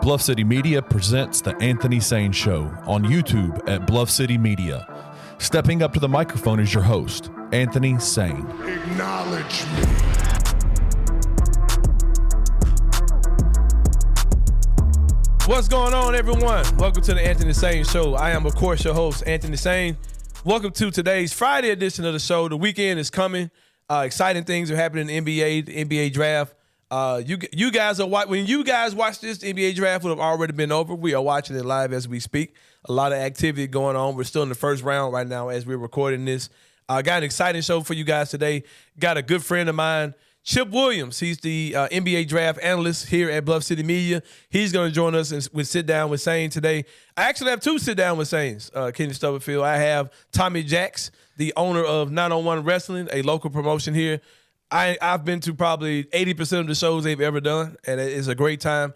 Bluff City Media presents The Anthony Sain Show on YouTube at Bluff City Media. Stepping up to the microphone is your host, Anthony Sain. Acknowledge me. What's going on, everyone? Welcome to the Anthony Sain Show. I am, of course, your host, Anthony Sain. Welcome to today's Friday edition of the show. The weekend is coming. Exciting things are happening in the NBA draft. You guys are when you guys watch this, the NBA draft would have already been over. We are watching it live as we speak. A lot of activity going on. We're still in the first round right now as we're recording this. Got an exciting show for you guys today. Got a good friend of mine, Chip Williams. He's the NBA draft analyst here at Bluff City Media. He's going to join us with Sit Down with Sain today. I actually have two Sit Down with Sains, Kenny Stubblefield. I have Tommy Jax, the owner of 901 Wrestling, a local promotion here. I've been to probably 80% of the shows they've ever done, and it's a great time.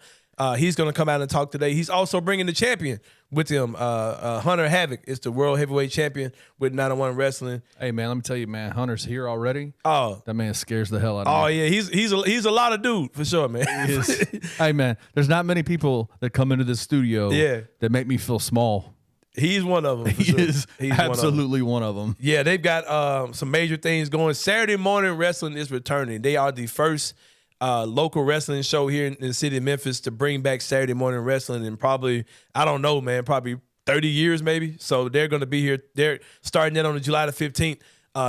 He's going to come out and talk today. He's also bringing the champion with him. Hunter Havoc is the world heavyweight champion with 901 Wrestling. Hey, man, let me tell you, man, Hunter's here already. Oh. That man scares the hell out of me. Oh, yeah, he's a lot of dude, for sure, man. Hey, man, there's not many people that come into this studio that make me feel small. He's one of them. He is absolutely one of them. Yeah, they've got some major things going. Saturday Morning Wrestling is returning. They are the first local wrestling show here in the city of Memphis to bring back Saturday Morning Wrestling in probably, I don't know, man, probably 30 years maybe. So they're going to be here. They're starting it on July the 15th.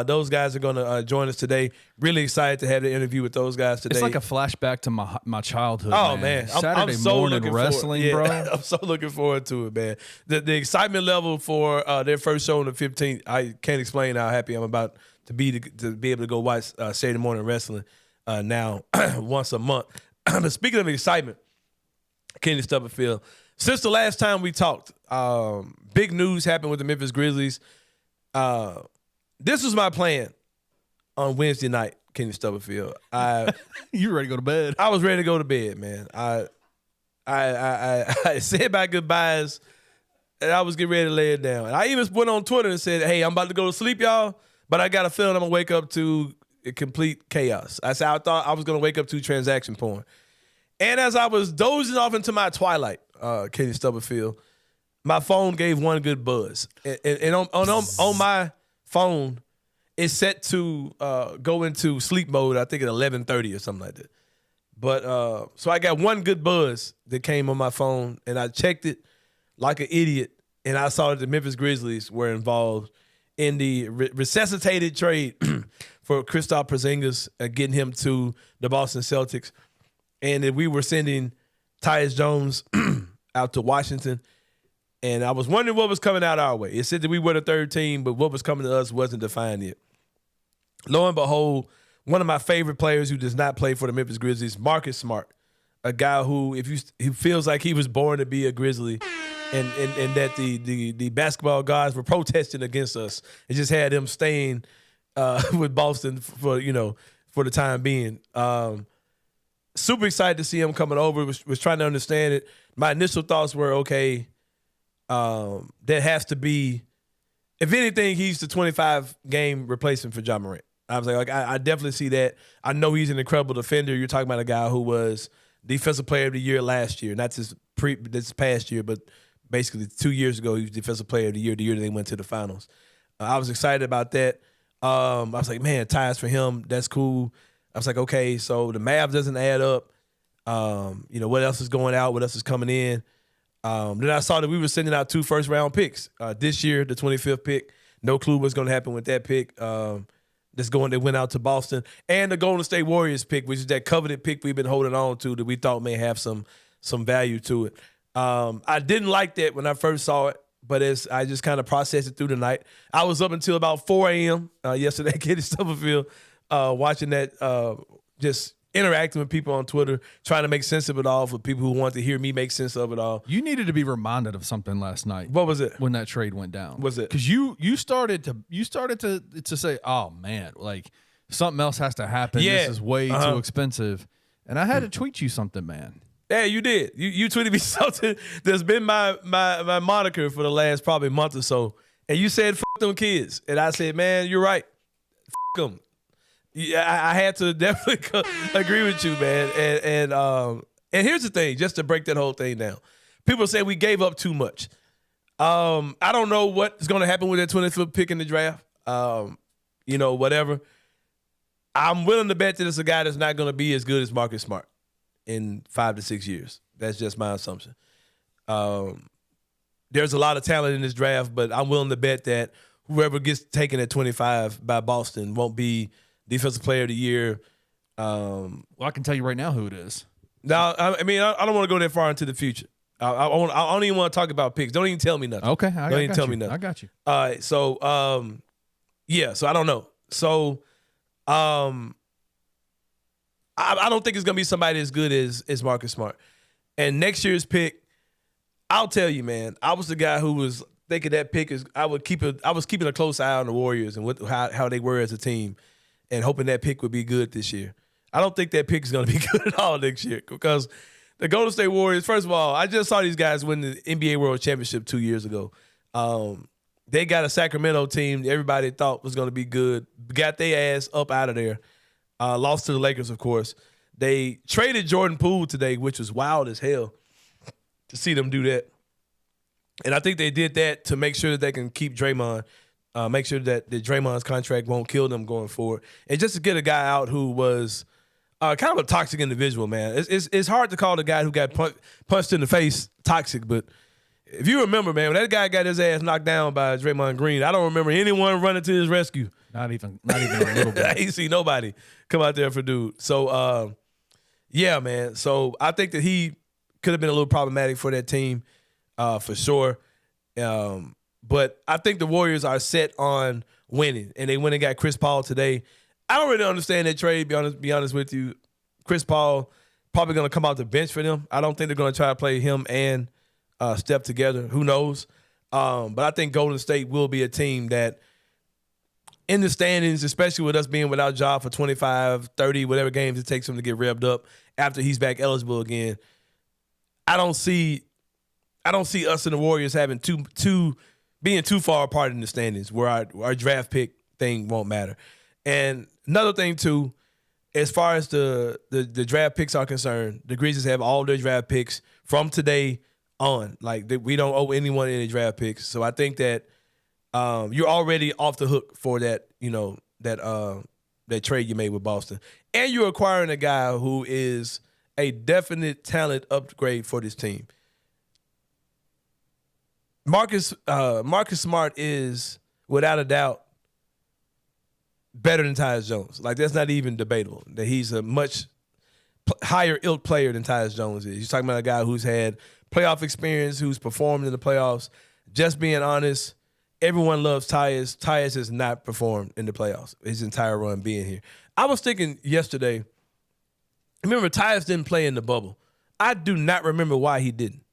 Those guys are going to join us today. Really excited to have the interview with those guys today. It's like a flashback to my childhood. Oh, man. Saturday I'm so morning wrestling, bro. I'm so looking forward to it, man. The excitement level for their first show on the 15th, I can't explain how happy I'm about to be able to go watch Saturday Morning Wrestling now once a month. But speaking of excitement, Kenny Stubblefield, since the last time we talked, big news happened with the Memphis Grizzlies. This was my plan on Wednesday night, Kenny Stubblefield. You ready to go to bed? I was ready to go to bed, man. I said my goodbyes, and I was getting ready to lay it down. And I even went on Twitter and said, hey, I'm about to go to sleep, y'all, but I got a feeling I'm going to wake up to complete chaos. I said I thought I was going to wake up to transaction porn. And as I was dozing off into my twilight, Kenny Stubblefield, my phone gave one good buzz. And on my phone, it's set to go into sleep mode, I think at 11:30 or something like that. But so I got one good buzz that came on my phone, and I checked it like an idiot, and I saw that the Memphis Grizzlies were involved in the resuscitated trade for Kristaps Porzingis, getting him to the Boston Celtics, and that we were sending Tyus Jones out to Washington. And I was wondering what was coming out our way. It said that we were the third team, but what was coming to us wasn't defined yet. Lo and behold, one of my favorite players who does not play for the Memphis Grizzlies, Marcus Smart, a guy who, he feels like he was born to be a Grizzly, and that the basketball guys were protesting against us. It just had them staying with Boston for the time being. Super excited to see him coming over. Was trying to understand it. My initial thoughts were, okay, that has to be, if anything, he's the 25-game replacement for Ja Morant. I was like, I definitely see that. I know he's an incredible defender. You're talking about a guy who was Defensive Player of the Year last year, not this past year, but basically 2 years ago, he was Defensive Player of the year that they went to the finals. I was excited about that. I was like, man, ties for him, that's cool. I was like, okay, so the math doesn't add up. What else is going out? What else is coming in? Then I saw that we were sending out 2 first-round picks. This year, the 25th pick, no clue what's going to happen with that pick. That went out to Boston. And the Golden State Warriors pick, which is that coveted pick we've been holding on to that we thought may have some value to it. I didn't like that when I first saw it, but as I just kind of processed it through the night. I was up until about 4 a.m. Yesterday, Kenny Stubblefield, watching that, just interacting with people on Twitter, trying to make sense of it all for people who want to hear me make sense of it all. You needed to be reminded of something last night. What was it? When that trade went down. Was it? Because you started to say, oh man, like something else has to happen. Yeah. This is way too expensive. And I had to tweet you something, man. Yeah, you did. You tweeted me something that's been my moniker for the last probably month or so. And you said, "F them kids." And I said, man, you're right. F them. Yeah, I had to definitely agree with you, man. And And here's the thing, just to break that whole thing down. People say we gave up too much. I don't know what is going to happen with that 25th pick in the draft. Whatever. I'm willing to bet that it's a guy that's not going to be as good as Marcus Smart in 5 to 6 years. That's just my assumption. There's a lot of talent in this draft, but I'm willing to bet that whoever gets taken at 25 by Boston won't be Defensive Player of the Year. Well, I can tell you right now who it is. Now, I don't want to go that far into the future. I don't even want to talk about picks. Don't even tell me nothing. Okay, don't even tell me nothing. I got you. All right, so so I don't know. So I don't think it's gonna be somebody as good as Marcus Smart. And next year's pick, I'll tell you, man, I was the guy who was thinking that pick is. I was keeping a close eye on the Warriors and how they were as a team, and hoping that pick would be good this year. I don't think that pick is going to be good at all next year because the Golden State Warriors, first of all, I just saw these guys win the NBA World Championship 2 years ago. They got a Sacramento team that everybody thought was going to be good, got their ass up out of there, lost to the Lakers, of course. They traded Jordan Poole today, which was wild as hell to see them do that. And I think they did that to make sure that they can keep Draymond, make sure that the Draymond's contract won't kill them going forward. And just to get a guy out who was kind of a toxic individual, man. It's hard to call the guy who got punched in the face toxic, but if you remember, man, when that guy got his ass knocked down by Draymond Green, I don't remember anyone running to his rescue. Not even a little bit. I ain't see nobody come out there for dude. So, yeah, man. So I think that he could have been a little problematic for that team, for sure. But I think the Warriors are set on winning, and they went and got Chris Paul today. I don't really understand that trade, be honest with you. Chris Paul probably going to come off the bench for them. I don't think they're going to try to play him and Steph together. Who knows? But I think Golden State will be a team that in the standings, especially with us being without Ja for 25, 30, whatever games it takes him to get revved up after he's back eligible again, I don't see us and the Warriors having being too far apart in the standings where our draft pick thing won't matter. And another thing too, as far as the draft picks are concerned, the Grizzlies have all their draft picks from today on. Like we don't owe anyone any draft picks. So I think that you're already off the hook for that, that trade you made with Boston. And you're acquiring a guy who is a definite talent upgrade for this team. Marcus Smart is, without a doubt, better than Tyus Jones. Like, that's not even debatable. That he's a much higher ilk player than Tyus Jones is. You're talking about a guy who's had playoff experience, who's performed in the playoffs. Just being honest, everyone loves Tyus. Tyus has not performed in the playoffs his entire run being here. I was thinking yesterday, remember Tyus didn't play in the bubble. I do not remember why he didn't.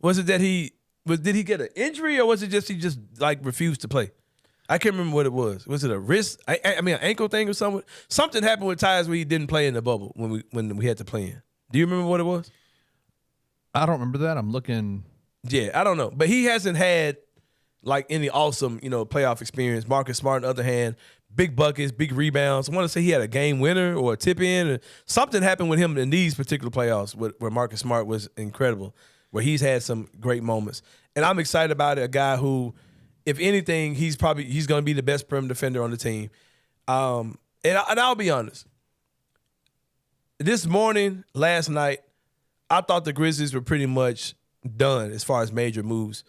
Was it that did he get an injury, or was it just he just like refused to play? I can't remember what it was. Was it a wrist? I mean, an ankle thing or something? Something happened with Tyus where he didn't play in the bubble when we had to play in. Do you remember what it was? I don't remember that. I'm looking. Yeah, I don't know. But he hasn't had like any awesome, playoff experience. Marcus Smart, on the other hand, big buckets, big rebounds. I want to say he had a game winner or a tip in. Or something happened with him in these particular playoffs where Marcus Smart was incredible, where he's had some great moments. And I'm excited about it, a guy who, if anything, he's going to be the best perimeter defender on the team. And I'll be honest. This morning, last night, I thought the Grizzlies were pretty much done as far as major moves,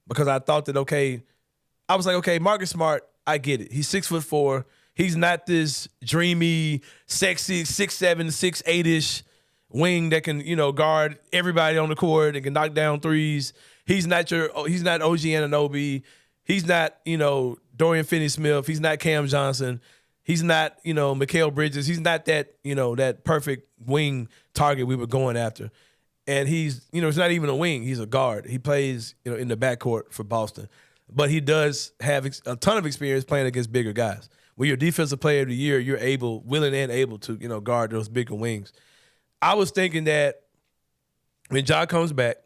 because I thought that, I was like, okay, Marcus Smart, I get it. He's 6'4". He's not this dreamy, sexy 6'7", 6'8"-ish wing that can, guard everybody on the court and can knock down threes. He's not OG Anunoby. He's not, Dorian Finney-Smith. He's not Cam Johnson. He's not, Mikal Bridges. He's not that, that perfect wing target we were going after. And he's, it's not even a wing. He's a guard. He plays, in the backcourt for Boston. But he does have a ton of experience playing against bigger guys. When you're Defensive Player of the Year, you're willing and able to, guard those bigger wings. I was thinking that when Ja comes back,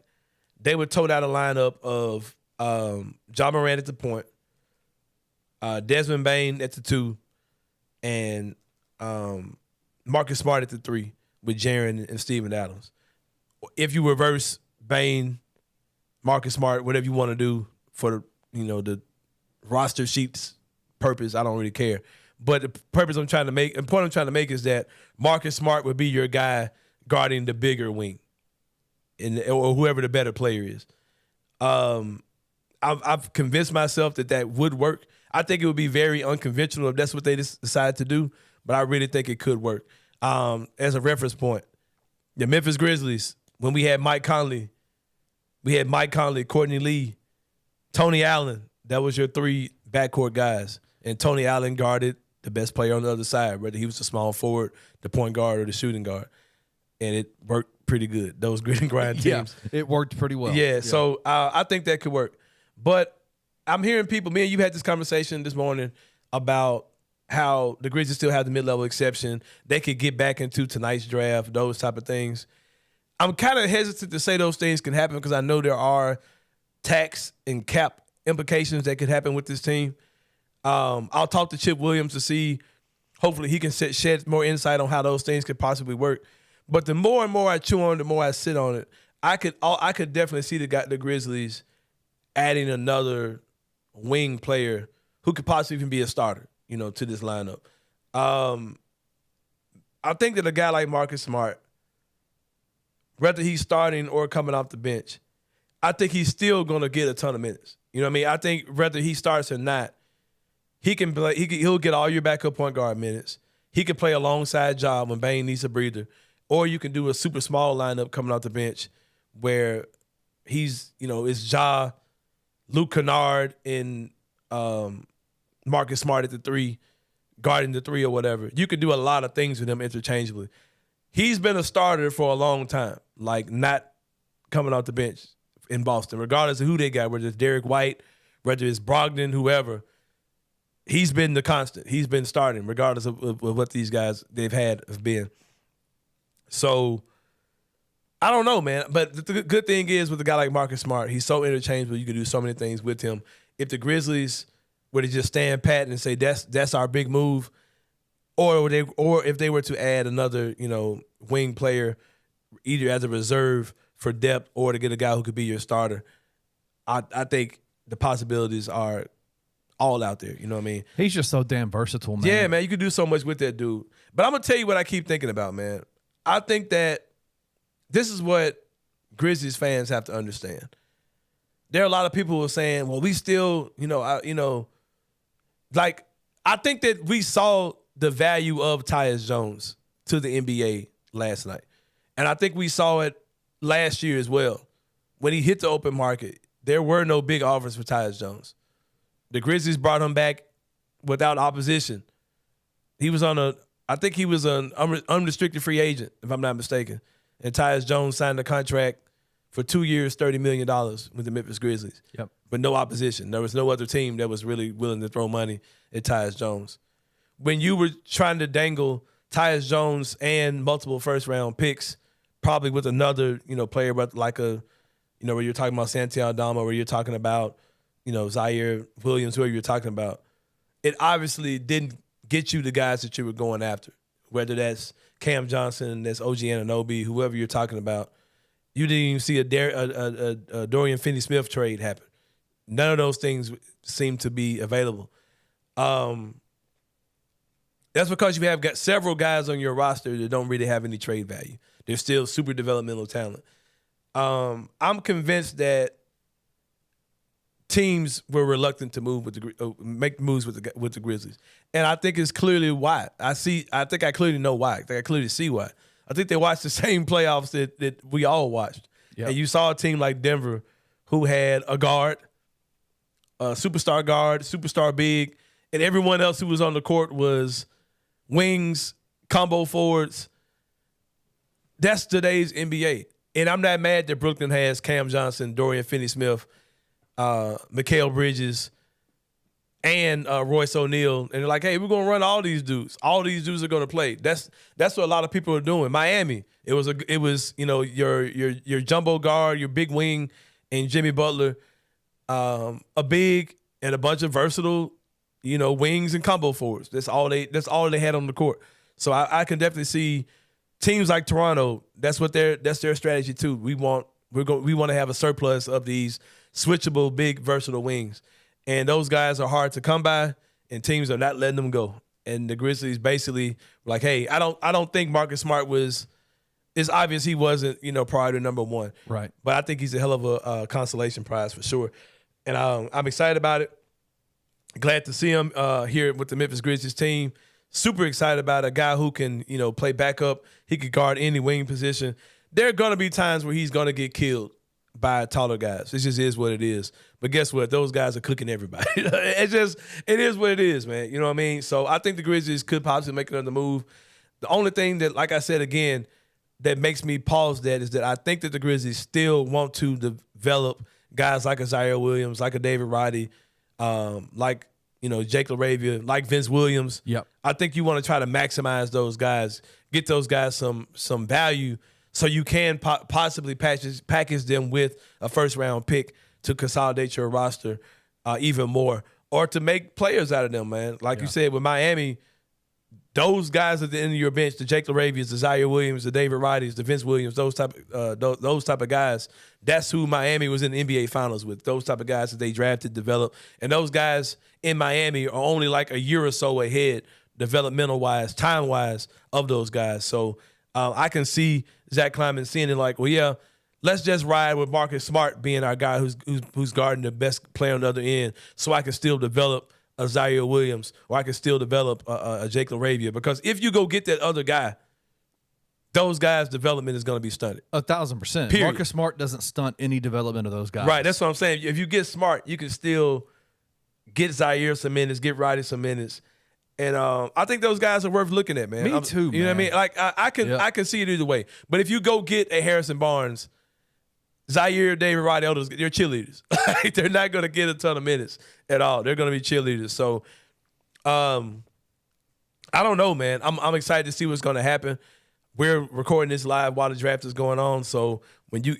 they would tote out a lineup of Ja Morant at the point, Desmond Bane at the 2, and Marcus Smart at the 3 with Jaren and Steven Adams. if you reverse Bane, Marcus Smart, whatever you want to do for the roster sheets purpose, I don't really care. But the point I'm trying to make is that Marcus Smart would be your guy guarding the bigger wing, or whoever the better player is. I've convinced myself that would work. I think it would be very unconventional if that's what they decide to do, but I really think it could work. As a reference point, the Memphis Grizzlies, when we had Mike Conley, Courtney Lee, Tony Allen. That was your 3 backcourt guys. And Tony Allen guarded the best player on the other side, whether he was the small forward, the point guard, or the shooting guard. And it worked pretty good, those grit and grind teams. Yeah, it worked pretty well. Yeah, so I think that could work. But I'm hearing people, me and you had this conversation this morning about how the Grizzlies still have the mid-level exception. They could get back into tonight's draft, those type of things. I'm kind of hesitant to say those things can happen because I know there are tax and cap implications that could happen with this team. I'll talk to Chip Williams to see, hopefully he can shed more insight on how those things could possibly work. But the more and more I chew on it, the more I sit on it, I could definitely see the Grizzlies adding another wing player who could possibly even be a starter, to this lineup. I think that a guy like Marcus Smart, whether he's starting or coming off the bench, I think he's still going to get a ton of minutes. You know what I mean? I think whether he starts or not, he can play. He'll get all your backup point guard minutes. He can play alongside Ja when Bane needs a breather. Or you can do a super small lineup coming off the bench where he's, it's Ja, Luke Kennard, and Marcus Smart at the 3, guarding the 3 or whatever. You could do a lot of things with him interchangeably. He's been a starter for a long time, like not coming off the bench in Boston, regardless of who they got, whether it's Derek White, whether it's Brogdon, whoever. He's been the constant. He's been starting, regardless of what these guys they've had have been. So, I don't know, man. But the good thing is with a guy like Marcus Smart, he's so interchangeable. You can do so many things with him. If the Grizzlies were to just stand pat and say that's our big move, or if they were to add another wing player, either as a reserve for depth or to get a guy who could be your starter, I think the possibilities are all out there. You know what I mean? He's just so damn versatile, man. Yeah, man. You could do so much with that dude. But I'm going to tell you what I keep thinking about, man. I think that this is what Grizzlies fans have to understand. There are a lot of people who are saying, well, we still, I think that we saw the value of Tyus Jones to the NBA last night. And I think we saw it last year as well. When he hit the open market, there were no big offers for Tyus Jones. The Grizzlies brought him back without opposition. He was I think he was an unrestricted free agent, if I'm not mistaken. And Tyus Jones signed a contract for 2 years, $30 million with the Memphis Grizzlies. Yep. But no opposition. There was no other team that was really willing to throw money at Tyus Jones. When you were trying to dangle Tyus Jones and multiple first-round picks, probably with another, player, but like where you're talking about Santiago Aldama, where you're talking about, Zaire Williams, whoever you're talking about, it obviously didn't get you the guys that you were going after, whether that's Cam Johnson, that's OG Anunoby, whoever you're talking about. You didn't even see a Dorian Finney-Smith trade happen. None of those things seem to be available. That's because you have got several guys on your roster that don't really have any trade value. They're still super developmental talent. I'm convinced that teams were reluctant to move make moves with the Grizzlies, and I think it's clearly why. I think I clearly know why. I think I clearly see why. I think they watched the same playoffs that we all watched, and you saw a team like Denver who had a guard, a superstar big, and everyone else who was on the court was wings, combo forwards. That's today's NBA. And I'm not mad that Brooklyn has Cam Johnson, Dorian Finney-Smith, Mikal Bridges, and Royce O'Neal. And they're like, hey, we're going to run all these dudes. All these dudes are going to play. That's what a lot of people are doing. Miami, it was your jumbo guard, your big wing, and Jimmy Butler, a big and a bunch of versatile, wings and combo forwards. That's all they had on the court. So I can definitely see teams like Toronto, that's their strategy too. We want to have a surplus of these switchable, big, versatile wings, and those guys are hard to come by, and teams are not letting them go. And the Grizzlies basically were like, hey, I don't think Marcus Smart was. It's obvious he wasn't, prior to number one. Right. But I think he's a hell of a consolation prize for sure. And I'm excited about it. Glad to see him here with the Memphis Grizzlies team. Super excited about a guy who can, play backup. He could guard any wing position. There are going to be times where he's going to get killed by taller guys. It just is what it is. But guess what? Those guys are cooking everybody. It is what it is, man. You know what I mean? So I think the Grizzlies could possibly make another move. The only thing that, like I said again, that makes me pause that is that I think that the Grizzlies still want to develop guys like a Zaire Williams, like a David Roddy, like Jake LaRavia, like Vince Williams. Yep. I think you want to try to maximize those guys, get those guys some value, so you can possibly package them with a first-round pick to consolidate your roster even more, or to make players out of them, man. Like you said with Miami. Those guys at the end of your bench, the Jake LaRavias, the Zaire Williams, the David Roddies, the Vince Williams, those type of guys, that's who Miami was in the NBA Finals with. Those type of guys that they drafted, developed. And those guys in Miami are only like a year or so ahead, developmental-wise, time-wise, of those guys. So I can see Zach Kleiman seeing it like, well, yeah, let's just ride with Marcus Smart being our guy who's guarding the best player on the other end, so I can still develop a Zaire Williams, or I can still develop a Jake LaRavia. Because if you go get that other guy, those guys' development is going to be stunted. 1,000%. Period. Marcus Smart doesn't stunt any development of those guys. Right, that's what I'm saying. If you get Smart, you can still get Zaire some minutes, get Roddy some minutes. And I think those guys are worth looking at, man. Me too, You know what I mean? Like, I can see it either way. But if you go get a Harrison Barnes, Zaire, David Roddy, they're cheerleaders. They're not going to get a ton of minutes at all. They're going to be cheerleaders. So, I don't know, man. I'm excited to see what's going to happen. We're recording this live while the draft is going on. So when we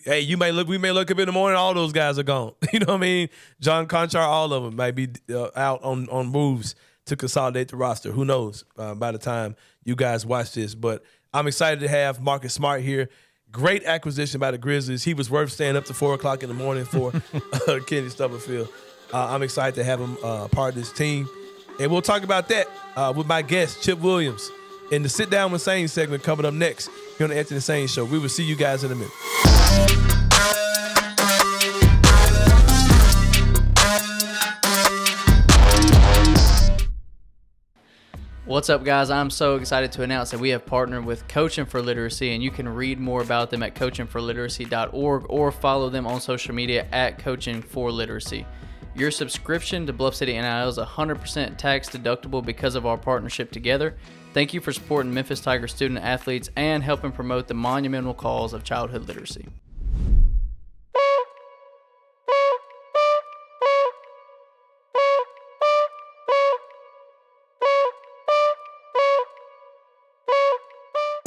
may look up in the morning, all those guys are gone. You know what I mean? John Conchar, all of them might be out on moves to consolidate the roster. Who knows by the time you guys watch this? But I'm excited to have Marcus Smart here. Great acquisition by the Grizzlies. He was worth staying up to 4 o'clock in the morning for Kenny Stubblefield. I'm excited to have him part of this team. And we'll talk about that with my guest, Chip Williams, in the Sit Down with Sain segment coming up next here on the Anthony Sain Show. We will see you guys in a minute. What's up, guys? I'm so excited to announce that we have partnered with Coaching for Literacy, and you can read more about them at coachingforliteracy.org or follow them on social media at Coaching for Literacy. Your subscription to Bluff City NIL is 100% tax deductible because of our partnership together. Thank you for supporting Memphis Tiger student athletes and helping promote the monumental cause of childhood literacy.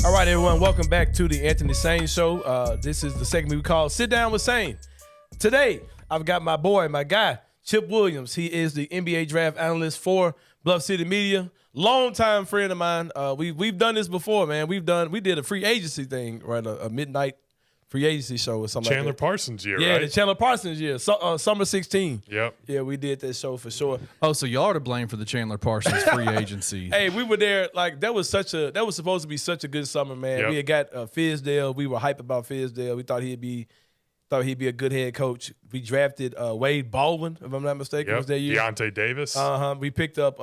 All right, everyone, welcome back to the Anthony Sain Show. This is the segment we call Sit Down with Sain. Today, I've got my guy, Chip Williams. He is the NBA draft analyst for Bluff City Media. Longtime friend of mine. We've done this before, man. We did a free agency thing, right? A midnight free agency show or something Chandler like that. Parsons year, Yeah, right? the Chandler Parsons year, summer 16. Yep. Yeah, we did that show for sure. Oh, so y'all are to blame for the Chandler Parsons free agency. Hey, we were there. Like that was supposed to be such a good summer, man. Yep. We had got Fizdale. We were hype about Fizdale. We thought he'd be a good head coach. We drafted Wade Baldwin, if I'm not mistaken. Yep. Was that year? Deontay Davis. We picked up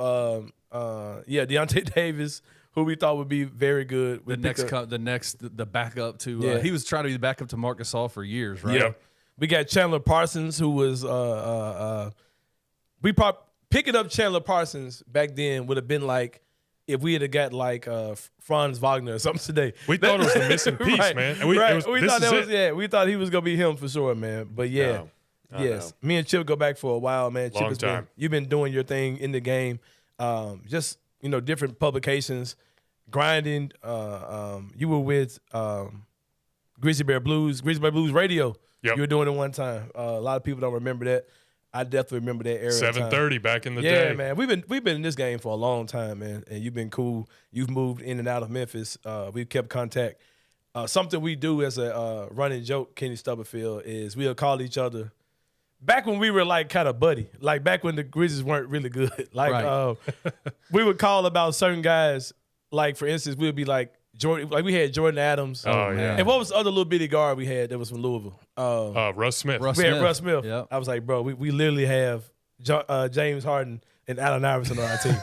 Deontay Davis, who we thought would be very good. The backup to Yeah. he was trying to be the backup to Marc Gasol for years, right? Yep. We got Chandler Parsons, who was picking up Chandler Parsons back then would have been like if we had got like Franz Wagner or something today. We thought it was the missing piece, Right, man. And we thought he was gonna be him for sure, man. But yeah, I yes, know. me and Chip go back for a while, man. Long Chip time. you've been doing your thing in the game, just different publications, grinding. You were with Grizzly Bear Blues Radio. Yep. You were doing it one time. A lot of people don't remember that. I definitely remember that era. 7:30 back in the yeah, day. man. We've been in this game for a long time, man, and you've been cool. You've moved in and out of Memphis. We've kept contact. Something we do as a running joke, Kenny Stubblefield, is we'll call each other. Back when we were like kind of buddy, like back when the Grizzlies weren't really good, like Right. we would call about certain guys. Like for instance, we'd be like Jordan. Like we had Jordan Adams. Oh, yeah. And what was the other little bitty guard we had that was from Louisville? Russ Smith. Russ We had Smith. Russ Smith. Yep. I was like, bro, we literally have James Harden and Allen Iverson on our team.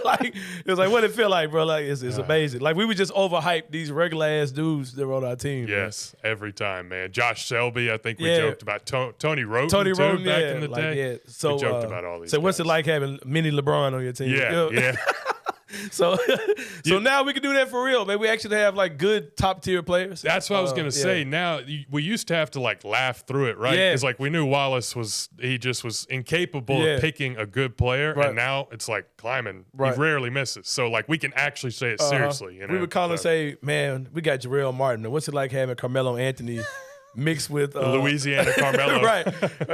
Like it was like, what it feel like, bro? Like it's amazing. Like we would just overhype these regular ass dudes that were on our team. Yes, every time, man. Josh Selby, I think we Yeah. joked about Tony Roten, Tony too, Roten, back yeah, in the like, day. yeah. So we joked about all these So what's it guys. like having mini LeBron on your team? Yeah, You know? yeah. So now we can do that for real, man. We actually have like good top tier players. That's what I was gonna say. yeah. Now we used to have to like laugh through it, right? Yeah. Because like we knew Wallace was incapable Yeah. of picking a good player, Right. and now it's like Kleiman. Right. He rarely misses, so like we can actually say it seriously. You know? We would call and So, say, man, we got Jarrell Martin. What's it like having Carmelo Anthony mixed with Louisiana Carmelo. right.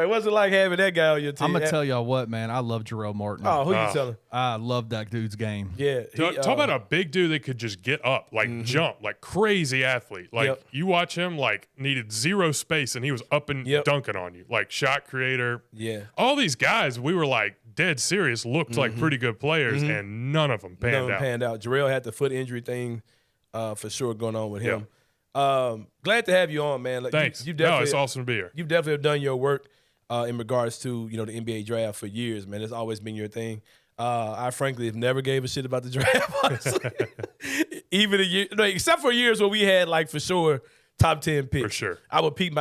What's it like having that guy on your team? I'm gonna tell y'all what, man. I love Jarrell Martin. Oh, who you telling? I love that dude's game. Yeah. Talk about a big dude that could just get up, like jump, like crazy athlete. Like Yep. you watch him, like needed zero space, and he was up and Yep. dunking on you, like shot creator. Yeah. All these guys, we were like dead serious, looked like pretty good players, and none of them None of panned them out. panned out. Jarrell had the foot injury thing for sure going on with him. Glad to have you on, man. Like, Thanks. You No, definitely, it's awesome to be here. You definitely have done your work in regards to the NBA draft for years, man. It's always been your thing. I frankly have never gave a shit about the draft, honestly. Even a year, no, except for years where we had like for sure top 10 picks. For sure. I would peep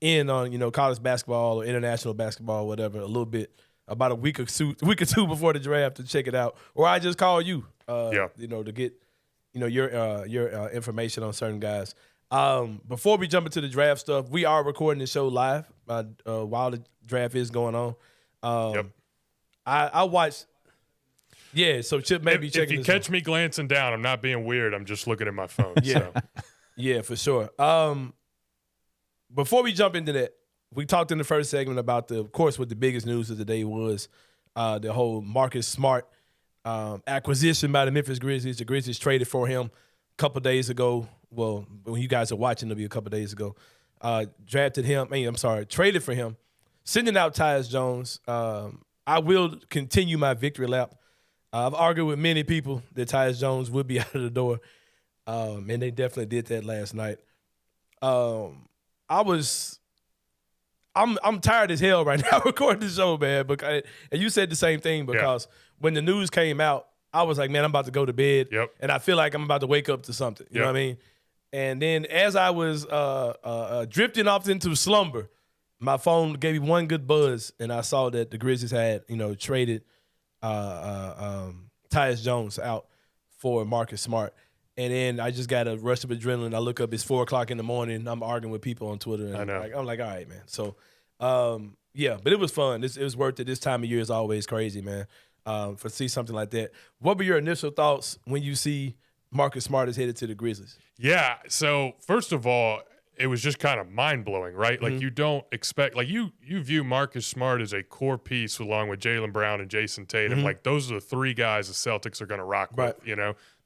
in on college basketball or international basketball, or whatever, a little bit about a week or two before the draft to check it out, or I just call you, to get your information on certain guys. Before we jump into the draft stuff, we are recording the show live while the draft is going on. Yep. I watched. Yeah, so Chip may be If checking you this catch me glancing down, I'm not being weird. I'm just looking at my phone. Yeah. So. Yeah, for sure. Before we jump into that, we talked in the first segment about of course, what the biggest news of the day was the whole Marcus Smart acquisition by the Memphis Grizzlies. The Grizzlies traded for him a couple days ago. Well, when you guys are watching, it'll be a couple days ago. Traded for him, sending out Tyus Jones. I will continue my victory lap. I've argued with many people that Tyus Jones would be out of the door, and they definitely did that last night. I'm tired as hell right now recording the show, man. And you said the same thing because when the news came out, I was like, man, I'm about to go to bed, and I feel like I'm about to wake up to something. You know what I mean? And then as I was drifting off into slumber, my phone gave me one good buzz, and I saw that the Grizzlies had traded Tyus Jones out for Marcus Smart. And then I just got a rush of adrenaline. I look up, it's 4:00 in the morning. I'm arguing with people on Twitter. And I know. I'm like, all right, man. So, but it was fun. It was worth it. This time of year is always crazy, man, for see something like that. What were your initial thoughts when you see Marcus Smart is headed to the Grizzlies? Yeah. So first of all, it was just kind of mind-blowing, right? Like you don't expect, like you view Marcus Smart as a core piece along with Jaylen Brown and Jason Tatum. Like those are the three guys the Celtics are going to rock with,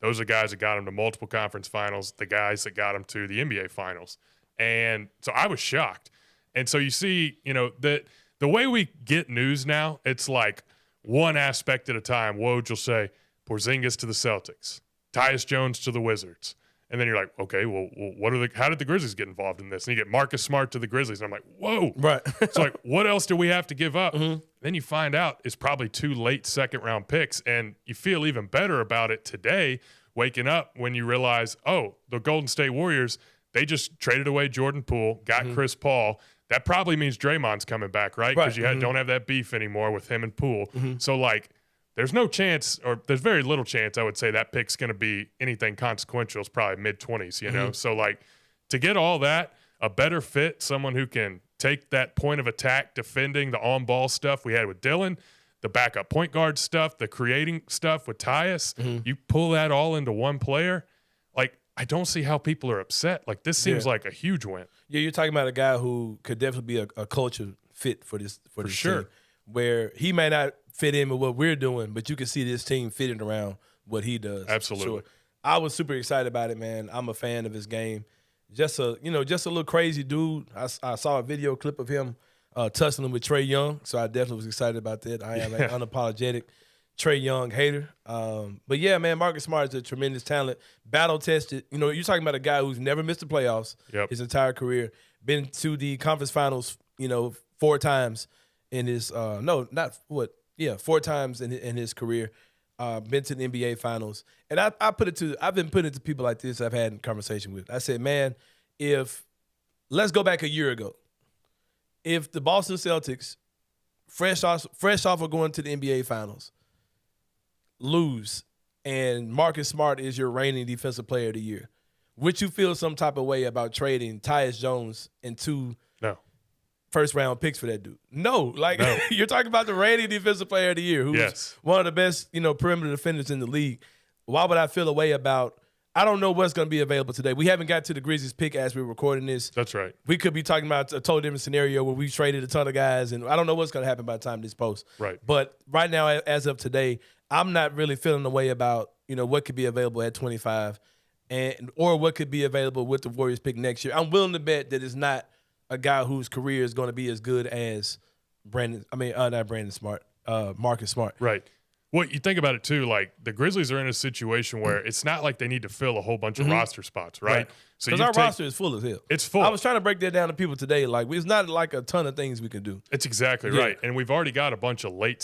Those are guys that got them to multiple conference finals, the guys that got them to the NBA finals. And so I was shocked. And so you see, that the way we get news now, it's like one aspect at a time. Woj will say, Porzingis to the Celtics, Tyus Jones to the Wizards. And then you're like, okay, well, how did the Grizzlies get involved in this? And you get Marcus Smart to the Grizzlies. And I'm like, whoa. Right. It's like, what else do we have to give up? Then you find out it's probably 2 late second-round picks, and you feel even better about it today, waking up when you realize, oh, the Golden State Warriors, they just traded away Jordan Poole, got Chris Paul. That probably means Draymond's coming back, right? Because you don't have that beef anymore with him and Poole. So, like, there's no chance, or there's very little chance, I would say, that pick's going to be anything consequential. It's probably mid-20s, So, like, to get all that, a better fit, someone who can take that point of attack, defending the on-ball stuff we had with Dylan, the backup point guard stuff, the creating stuff with Tyus, you pull that all into one player, like, I don't see how people are upset. Like, this seems like a huge win. Yeah, you're talking about a guy who could definitely be a culture fit for this sure. team. Where he may not fit in with what we're doing, but you can see this team fitting around what he does. Absolutely. Sure. I was super excited about it, man. I'm a fan of his game. Just a little crazy dude. I saw a video clip of him tussling with Trae Young, so I definitely was excited about that. I am an unapologetic Trae Young hater. But yeah, man, Marcus Smart is a tremendous talent. Battle tested. You're talking about a guy who's never missed the playoffs his entire career. Been to the conference finals, 4 times in his 4 times in his career. Been to the NBA finals. And I've been putting it to people like this I've had a conversation with. I said, man, let's go back a year ago. If the Boston Celtics, fresh off of going to the NBA finals, lose, and Marcus Smart is your reigning defensive player of the year, would you feel some type of way about trading Tyus Jones and 2 first-round picks for that dude? No. You're talking about the reigning defensive player of the year, who's one of the best, perimeter defenders in the league. Why would I feel a way about – I don't know what's going to be available today. We haven't got to the Grizzlies pick as we're recording this. That's right. We could be talking about a totally different scenario where we traded a ton of guys, and I don't know what's going to happen by the time this posts. Right. But right now, as of today, I'm not really feeling the way about, what could be available at 25 or what could be available with the Warriors pick next year. I'm willing to bet that it's not a guy whose career is going to be as good as Marcus Smart. Right. Well, you think about it too, like the Grizzlies are in a situation where it's not like they need to fill a whole bunch of roster spots, right? So because our roster is full as hell. It's full. I was trying to break that down to people today. Like, it's not like a ton of things we can do. It's exactly right. And we've already got a bunch of late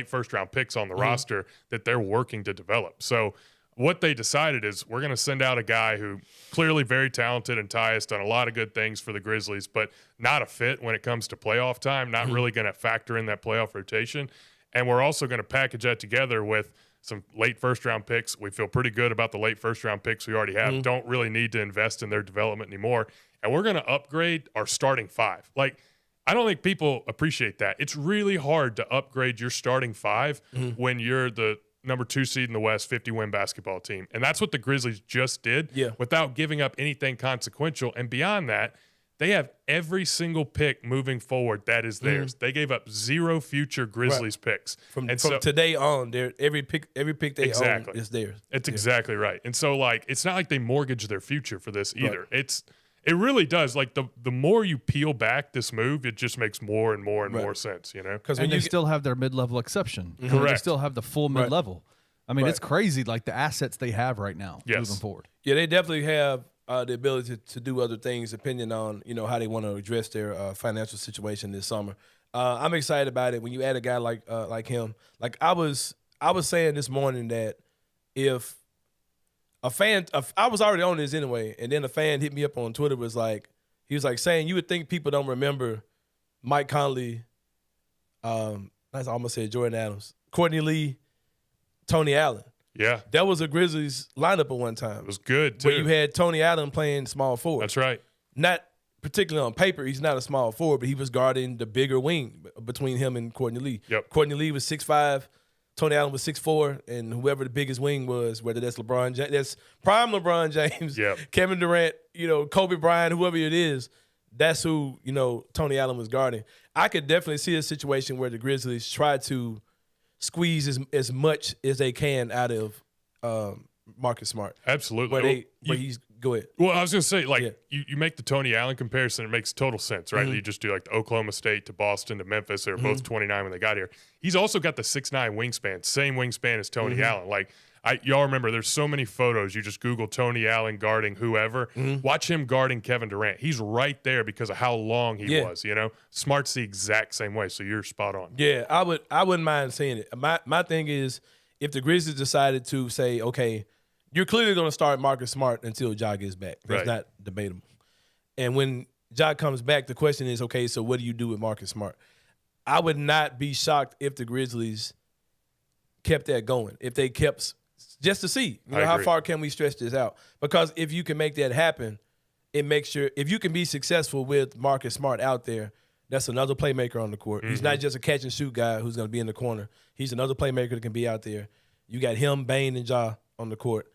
first round picks on the roster that they're working to develop. So what they decided is we're going to send out a guy who clearly very talented and Tyus, done a lot of good things for the Grizzlies, but not a fit when it comes to playoff time, not really going to factor in that playoff rotation. And we're also going to package that together with some late first-round picks. We feel pretty good about the late first-round picks we already have. Don't really need to invest in their development anymore. And we're going to upgrade our starting 5. Like, I don't think people appreciate that. It's really hard to upgrade your starting 5 when you're the number 2 seed in the West, 50-win basketball team. And that's what the Grizzlies just did without giving up anything consequential. And beyond that, they have every single pick moving forward that is theirs. They gave up 0 future Grizzlies picks. From today on, every pick they own is theirs. It's exactly right. And so, it's not like they mortgage their future for this either. It really does. Like, the more you peel back this move, it just makes more and more and more sense, Because they still have their mid-level exception. Correct. They still have the full mid-level. I mean, it's crazy, like, the assets they have right now moving forward. Yeah, they definitely have the ability to do other things depending on, how they want to address their financial situation this summer. I'm excited about it. When you add a guy like him, like I was saying this morning that if a fan, I was already on this anyway, and then a fan hit me up on Twitter, he was like, saying you would think people don't remember Mike Conley, I almost said Jordan Adams, Courtney Lee, Tony Allen. Yeah. That was a Grizzlies lineup at one time. It was good, too. Where you had Tony Allen playing small forward. That's right. Not particularly on paper, he's not a small forward, but he was guarding the bigger wing between him and Courtney Lee. Yep. Courtney Lee was 6'5", Tony Allen was 6'4", and whoever the biggest wing was, whether that's LeBron James, that's prime LeBron James, Kevin Durant, Kobe Bryant, whoever it is, that's who, Tony Allen was guarding. I could definitely see a situation where the Grizzlies try to squeeze as much as they can out of Marcus Smart. Absolutely. Go ahead. Well, I was going to say, you make the Tony Allen comparison, it makes total sense, right? You just do the Oklahoma State to Boston to Memphis. They were both 29 when they got here. He's also got the 6'9" wingspan, same wingspan as Tony Allen. Y'all remember, there's so many photos. You just Google Tony Allen guarding whoever. Watch him guarding Kevin Durant. He's right there because of how long he was, Smart's the exact same way, so you're spot on. Yeah, I wouldn't mind seeing it. My thing is, if the Grizzlies decided to say, okay, you're clearly going to start Marcus Smart until Ja gets back. That's not debatable. And when Ja comes back, the question is, okay, so what do you do with Marcus Smart? I would not be shocked if the Grizzlies kept that going, if they kept just to see, how far can we stretch this out? Because if you can make that happen, it makes sure if you can be successful with Marcus Smart out there, that's another playmaker on the court. He's not just a catch and shoot guy who's going to be in the corner. He's another playmaker that can be out there. You got him, Bane, and Ja on the court.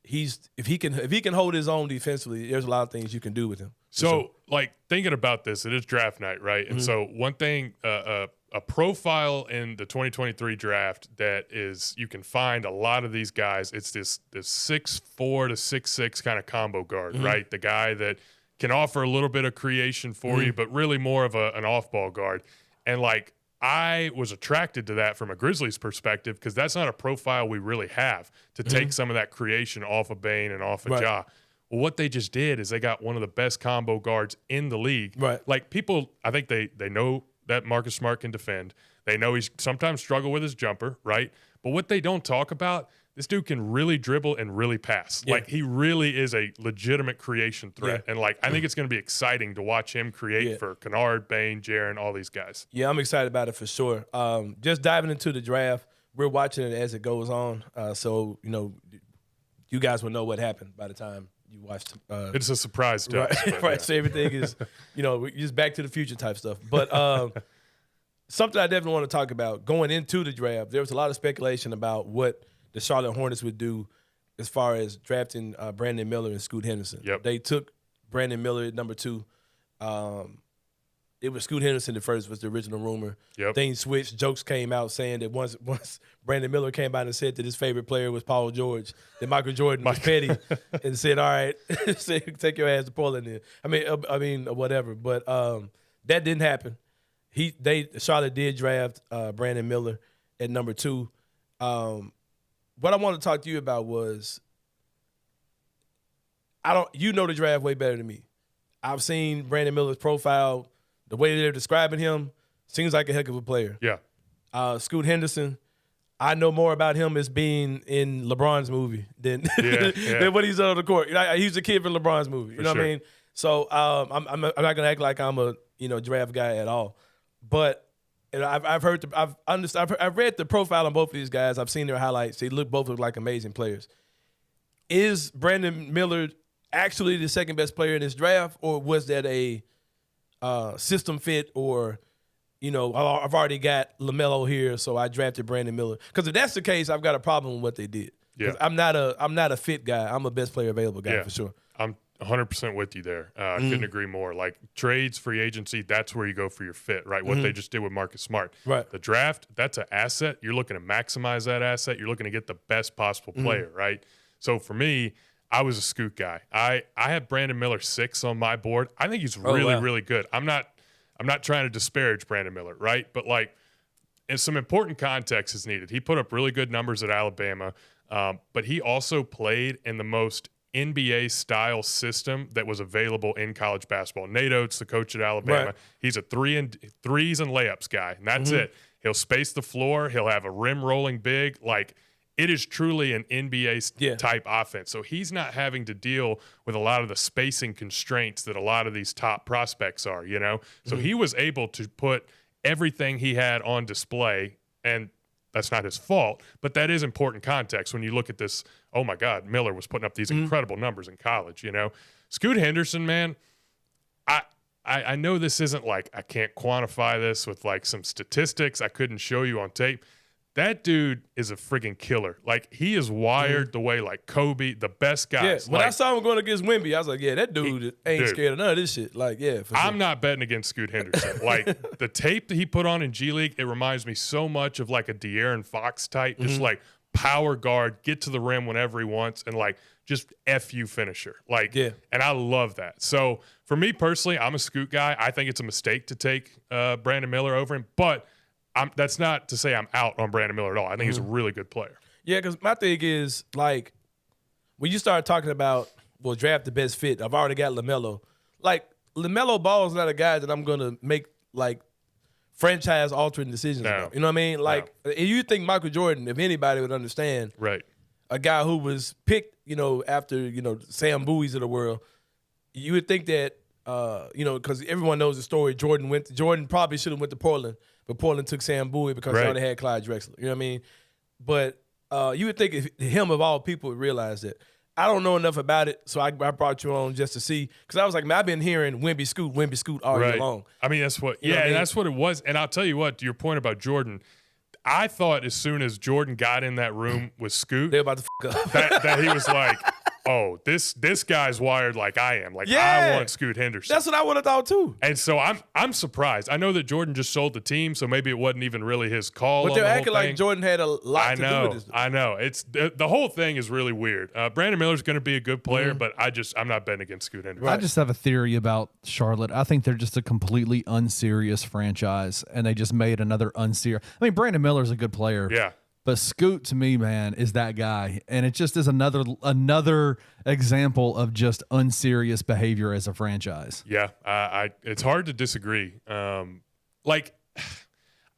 if he can hold his own defensively, there's a lot of things you can do with him. So, like, thinking about this, it is draft night, right? And so one thing, a profile in the 2023 draft that is you can find a lot of these guys. It's this 6'4" to 6'6" kind of combo guard, right? The guy that can offer a little bit of creation for you, but really more of an off-ball guard. And, like, I was attracted to that from a Grizzlies perspective because that's not a profile we really have to take some of that creation off of Bane and off of Ja. Well, what they just did is they got one of the best combo guards in the league. Right. Like, people, I think they know that Marcus Smart can defend. They know he's sometimes struggle with his jumper, right? But what they don't talk about, this dude can really dribble and really pass. Yeah. Like, he really is a legitimate creation threat. Yeah. And, like, I think it's going to be exciting to watch him create for Kennard, Bane, Jaren, all these guys. Yeah, I'm excited about it for sure. Just diving into the draft, we're watching it as it goes on. So, you guys will know what happened by the time you watch. It's a surprise to us. Right, right. So everything is, just back to the future type stuff. But something I definitely want to talk about, going into the draft, there was a lot of speculation about what the Charlotte Hornets would do as far as drafting Brandon Miller and Scoot Henderson. Yep. They took Brandon Miller at number 2. It was Scoot Henderson at first was the original rumor. Yep. Things switched. Jokes came out saying that once Brandon Miller came out and said that his favorite player was Paul George, that Michael Jordan was petty and said, all right, take your ass to Portland then. I mean, whatever. But that didn't happen. Charlotte did draft Brandon Miller at number 2. What I want to talk to you about was the draft way better than me. I've seen Brandon Miller's profile. The way they're describing him seems like a heck of a player. Yeah. Scoot Henderson, I know more about him as being in LeBron's movie than what he's on the court. He's a kid from LeBron's movie. You know what I mean? So I'm not gonna act like I'm a draft guy at all. But I've read the profile on both of these guys. I've seen their highlights. They both look like amazing players. Is Brandon Miller actually the second best player in this draft, or was that a system fit, or I've already got LaMelo here, so I drafted Brandon Miller? Because if that's the case, I've got a problem with what they did. Yeah. I'm not a fit guy. I'm a best player available guy for sure. I'm 100% with you there. I couldn't agree more. Like, trades, free agency, that's where you go for your fit, right? What they just did with Marcus Smart. Right. The draft, that's an asset. You're looking to maximize that asset. You're looking to get the best possible player, right? So for me, I was a Scoot guy. I had Brandon Miller 6 on my board. I think he's really good. I'm not trying to disparage Brandon Miller, right? But, like, and some important context is needed. He put up really good numbers at Alabama, but he also played in the most NBA-style system that was available in college basketball. Nate Oates, the coach at Alabama, he's a threes and layups guy, and that's it. He'll space the floor. He'll have a rim-rolling big. Like, it is truly an NBA-type offense. So he's not having to deal with a lot of the spacing constraints that a lot of these top prospects are, So he was able to put everything he had on display, and that's not his fault, but that is important context when you look at this. Oh, my God, Miller was putting up these incredible numbers in college, Scoot Henderson, man, I know this isn't like, I can't quantify this with like some statistics I couldn't show you on tape. That dude is a friggin' killer. Like, he is wired the way, like, Kobe, the best guys. Yeah, when I saw him going against Wemby, I was like, yeah, that dude ain't scared of none of this shit. Like, yeah, for sure. I'm not betting against Scoot Henderson. Like, the tape that he put on in G League, it reminds me so much of, like, a De'Aaron Fox type, just, like, power guard, get to the rim whenever he wants, and, like, just FU finisher. Like, and I love that. So, for me personally, I'm a Scoot guy. I think it's a mistake to take Brandon Miller over him, but that's not to say I'm out on Brandon Miller at all. I think he's a really good player. Yeah, because my thing is, like, when you start talking about, well, draft the best fit, I've already got LaMelo. Like, LaMelo Ball is not a guy that I'm going to make, like, franchise-altering decisions about. You know what I mean? Like, you think Michael Jordan, if anybody would understand, a guy who was picked, after, Sam Bowie's of the world, you would think that, because everyone knows the story, Jordan probably should have went to Portland, but Portland took Sam Bowie because they already had Clyde Drexler. You know what I mean? But you would think him, of all people, would realize that. I don't know enough about it, so I brought you on just to see. Because I was like, man, I've been hearing Wemby Scoot all year long. I mean, that's what, that's what it was. And I'll tell you what, to your point about Jordan, I thought as soon as Jordan got in that room with Scoot, they were about to fuck up. that he was like, oh, this guy's wired like I am. Like, Yeah. I want Scoot Henderson. That's what I would have thought too. And so I'm surprised. I know that Jordan just sold the team, so maybe it wasn't even really his call. But they're acting like Jordan had a lot to do with this. I know. It's the whole thing is really weird. Brandon Miller's going to be a good player, but I'm not betting against Scoot Henderson. I just have a theory about Charlotte. I think they're just a completely unserious franchise, and they just made another unserious. I mean, Brandon Miller's a good player. Yeah. But Scoot, to me, man, is that guy. And it just is another example of just unserious behavior as a franchise. Yeah, it's hard to disagree. Like,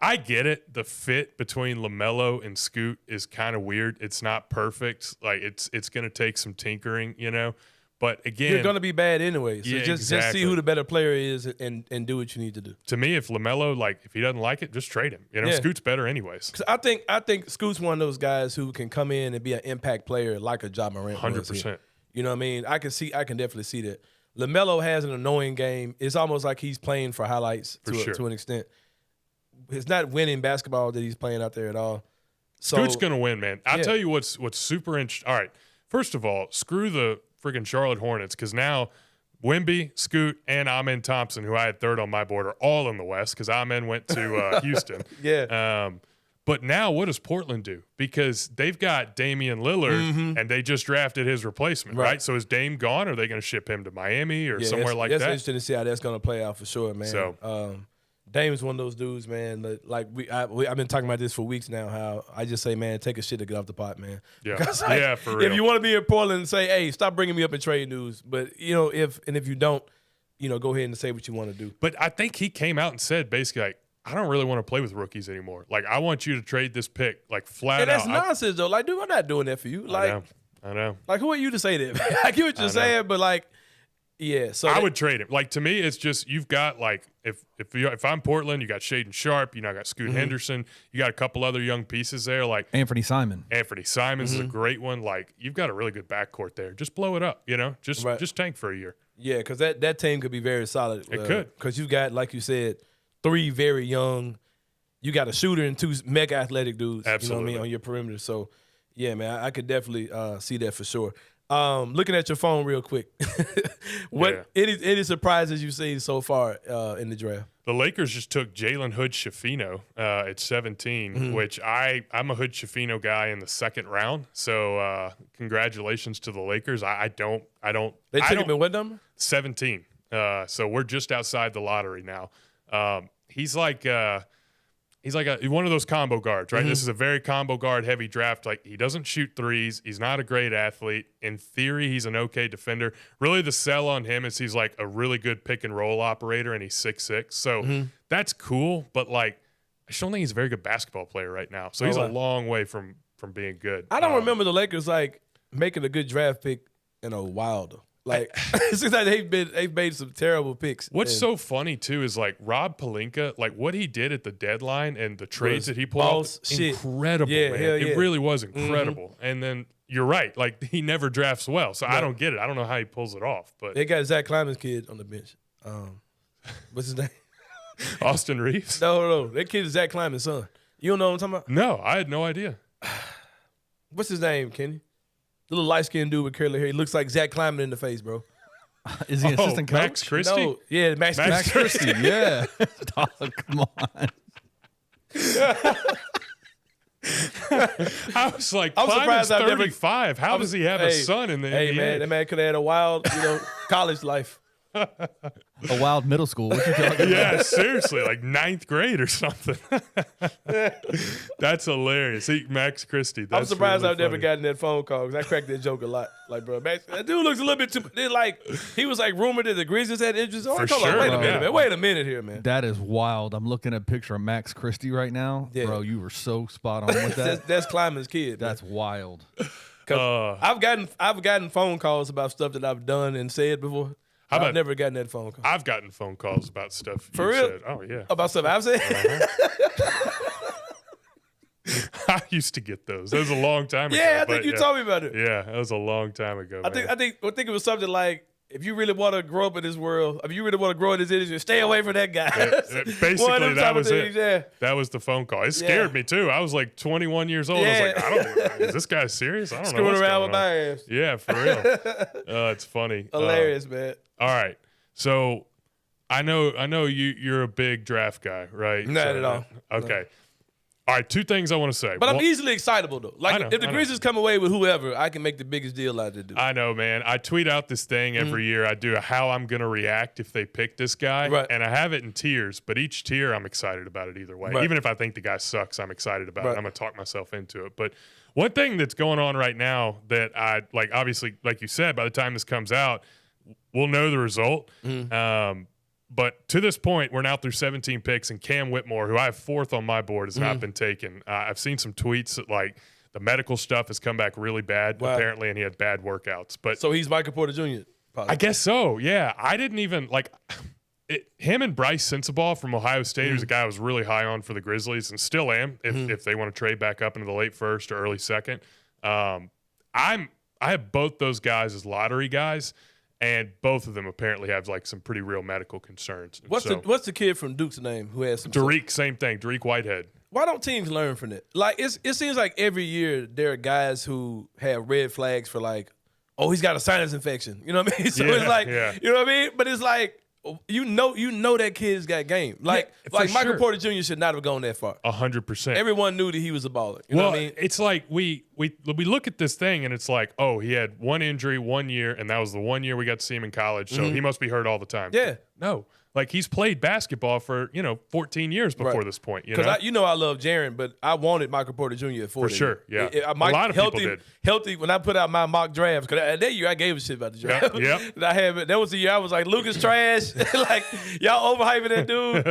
I get it. The fit between LaMelo and Scoot is kind of weird. It's not perfect. Like, it's going to take some tinkering, you know. But again, you're going to be bad anyway. So yeah, just exactly. see who the better player is and do what you need to do. To me, if LaMelo, like, if he doesn't like it, just trade him. You know, Yeah. Scoot's better anyways. 'Cause I think Scoot's one of those guys who can come in and be an impact player like a Ja Morant. 100%. You know what I mean? I can definitely see that. LaMelo has an annoying game. It's almost like he's playing for highlights to an extent. It's not winning basketball that he's playing out there at all. So, Scoot's going to win, man. I'll Yeah. tell you what's super interesting. All right. First of all, screw the freaking Charlotte Hornets, because now Wemby, Scoot, and Amen Thompson, who I had third on my board, are all in the West because Amen went to Houston. Yeah. But now what does Portland do? Because they've got Damian Lillard, and they just drafted his replacement, right? So is Dame gone? Or are they going to ship him to Miami or somewhere like that's that? interesting to see how that's going to play out for sure, man. So- Dame's one of those dudes, man. that, Like I've been talking about this for weeks now. How I just say, man, take a shit to get off the pot, man. Yeah, Because, like, yeah, for real. If you want to be in Portland, say, hey, stop bringing me up in trade news. But you know, if you don't, you know, go ahead and say what you want to do. But I think he came out and said basically, like, I don't really want to play with rookies anymore. Like, I want you to trade this pick, like, flat And that's out. nonsense, though. Like, dude, I'm not doing that for you. Like, I know. like who are you to say that? Man? I get what you're saying, but like, yeah. So I would trade him. Like, to me, it's just you've got, like, if I'm Portland, you got Shaedon Sharpe, you know, I got Scoot Henderson, you got a couple other young pieces there, like Anthony Simon. Anthony Simons is a great one. Like, you've got a really good backcourt there. Just blow it up, you know. Just tank for a year. Yeah, because that team could be very solid. It could. Because you got, like you said, 3 very young. You got a shooter and 2 mega athletic dudes. Absolutely. You know what I mean, on your perimeter. So, yeah, man, I could definitely see that for sure. Looking at your phone real quick, any surprises you've seen so far in the draft? The Lakers just took Jalen Hood-Schifino at 17, which I'm a Hood-Schifino guy in the second round. So congratulations to the Lakers. I don't. They took him in what number? 17. So we're just outside the lottery now. He's like one of those combo guards, right? This is a very combo guard heavy draft. Like, he doesn't shoot threes. He's not a great athlete. In theory, he's an okay defender. Really, the sell on him is he's like a really good pick and roll operator, and he's 6'6". So that's cool. But like, I just don't think he's a very good basketball player right now. So he's a long way from being good. I don't remember the Lakers like making a good draft pick in a while though. Like, it seems like they've made some terrible picks. What's so funny too is like Rob Pelinka, like what he did at the deadline and the trades that he pulled off, incredible, man. It really was incredible. And then you're right, like he never drafts well, so I don't get it. I don't know how he pulls it off. But they got Zach Kleiman's kid on the bench. What's his name? Austin Reeves? No. That kid is Zach Kleiman's son. You don't know what I'm talking about? No, I had no idea. What's his name, Kenny? The little light-skinned dude with curly hair. He looks like Zach Kleiman in the face, bro. Is he assistant coach? Max Christie? No, yeah, Max Christie, yeah. Dog, come on. I was like, I'm Kleiman's surprised I've never- 35. How does he have a son in the Hey, NBA? man, that man could have had a wild, college life. A wild middle school. What you talking about? Yeah, seriously, like 9th grade or something. That's hilarious. Max Christie. That's I'm surprised really I've never funny. gotten that phone call because I cracked that joke a lot. Like, bro, Max, that dude looks a little bit too. He was like rumored that the Grizzlies had interest. Oh, For hold on, sure, wait a minute, yeah. man. Wait a minute here, man. That is wild. I'm looking at a picture of Max Christie right now. Yeah. Bro, you were so spot on with that. That's Kleiman's kid. That's wild. I've gotten phone calls about stuff that I've done and said before. I've never gotten that phone call. I've gotten phone calls about stuff For you real? said. Oh, yeah. About stuff I've said? I used to get those. That was a long time ago. Yeah, I but think you told me about it. Yeah, that was a long time ago. I think it was something like if you really want to grow up in this world, if you really want to grow in this industry, stay away from that guy. Basically, that was it. Yeah. That was the phone call. It scared me too. I was like 21 years old. I was like, I don't know. Is this guy serious? I don't know. Screwing around with my ass. Yeah, for real. It's funny. Hilarious, man. All right. So I know you're a big draft guy, right? Not at all. Okay. No. All right, two things I want to say. But I'm easily excitable, though. Like, if the Grizzlies come away with whoever, I can make the biggest deal out of it. I know, man. I tweet out this thing every year. I do how I'm going to react if they pick this guy. Right. And I have it in tiers, but each tier I'm excited about it either way. Right. Even if I think the guy sucks, I'm excited about it. I'm going to talk myself into it. But one thing that's going on right now that I like, obviously, like you said, by the time this comes out, we'll know the result. But to this point, we're now through 17 picks, and Cam Whitmore, who I have 4th on my board, has not been taken. I've seen some tweets that, like, the medical stuff has come back really bad, apparently, and he had bad workouts. But so he's Michael Porter Jr., probably. I guess so, yeah. I didn't even, like, him and Bryce Sensabaugh from Ohio State, who's a guy I was really high on for the Grizzlies, and still am, if they want to trade back up into the late first or early second. I have both those guys as lottery guys. And both of them apparently have like some pretty real medical concerns. What's the kid from Duke's name who has some? Derek, same thing. Derek Whitehead. Why don't teams learn from it? Like it seems like every year there are guys who have red flags for like, oh, he's got a sinus infection. You know what I mean? So it's like, you know what I mean? But it's like, you know that kid's got game. Like Michael Porter Jr. should not have gone that far. 100%. Everyone knew that he was a baller. You know what I mean? It's like we look at this thing and it's like, oh, he had one injury 1 year, and that was the 1 year we got to see him in college, so he must be hurt all the time. Yeah. No. Like, he's played basketball for, 14 years before this point. Because I love Jaren, but I wanted Michael Porter Jr. at 40. For sure, yeah. A lot of people did. Healthy, when I put out my mock drafts, because that year I gave a shit about the draft. Yep. That was the year I was like, Lucas trash. Like, y'all overhyping that dude.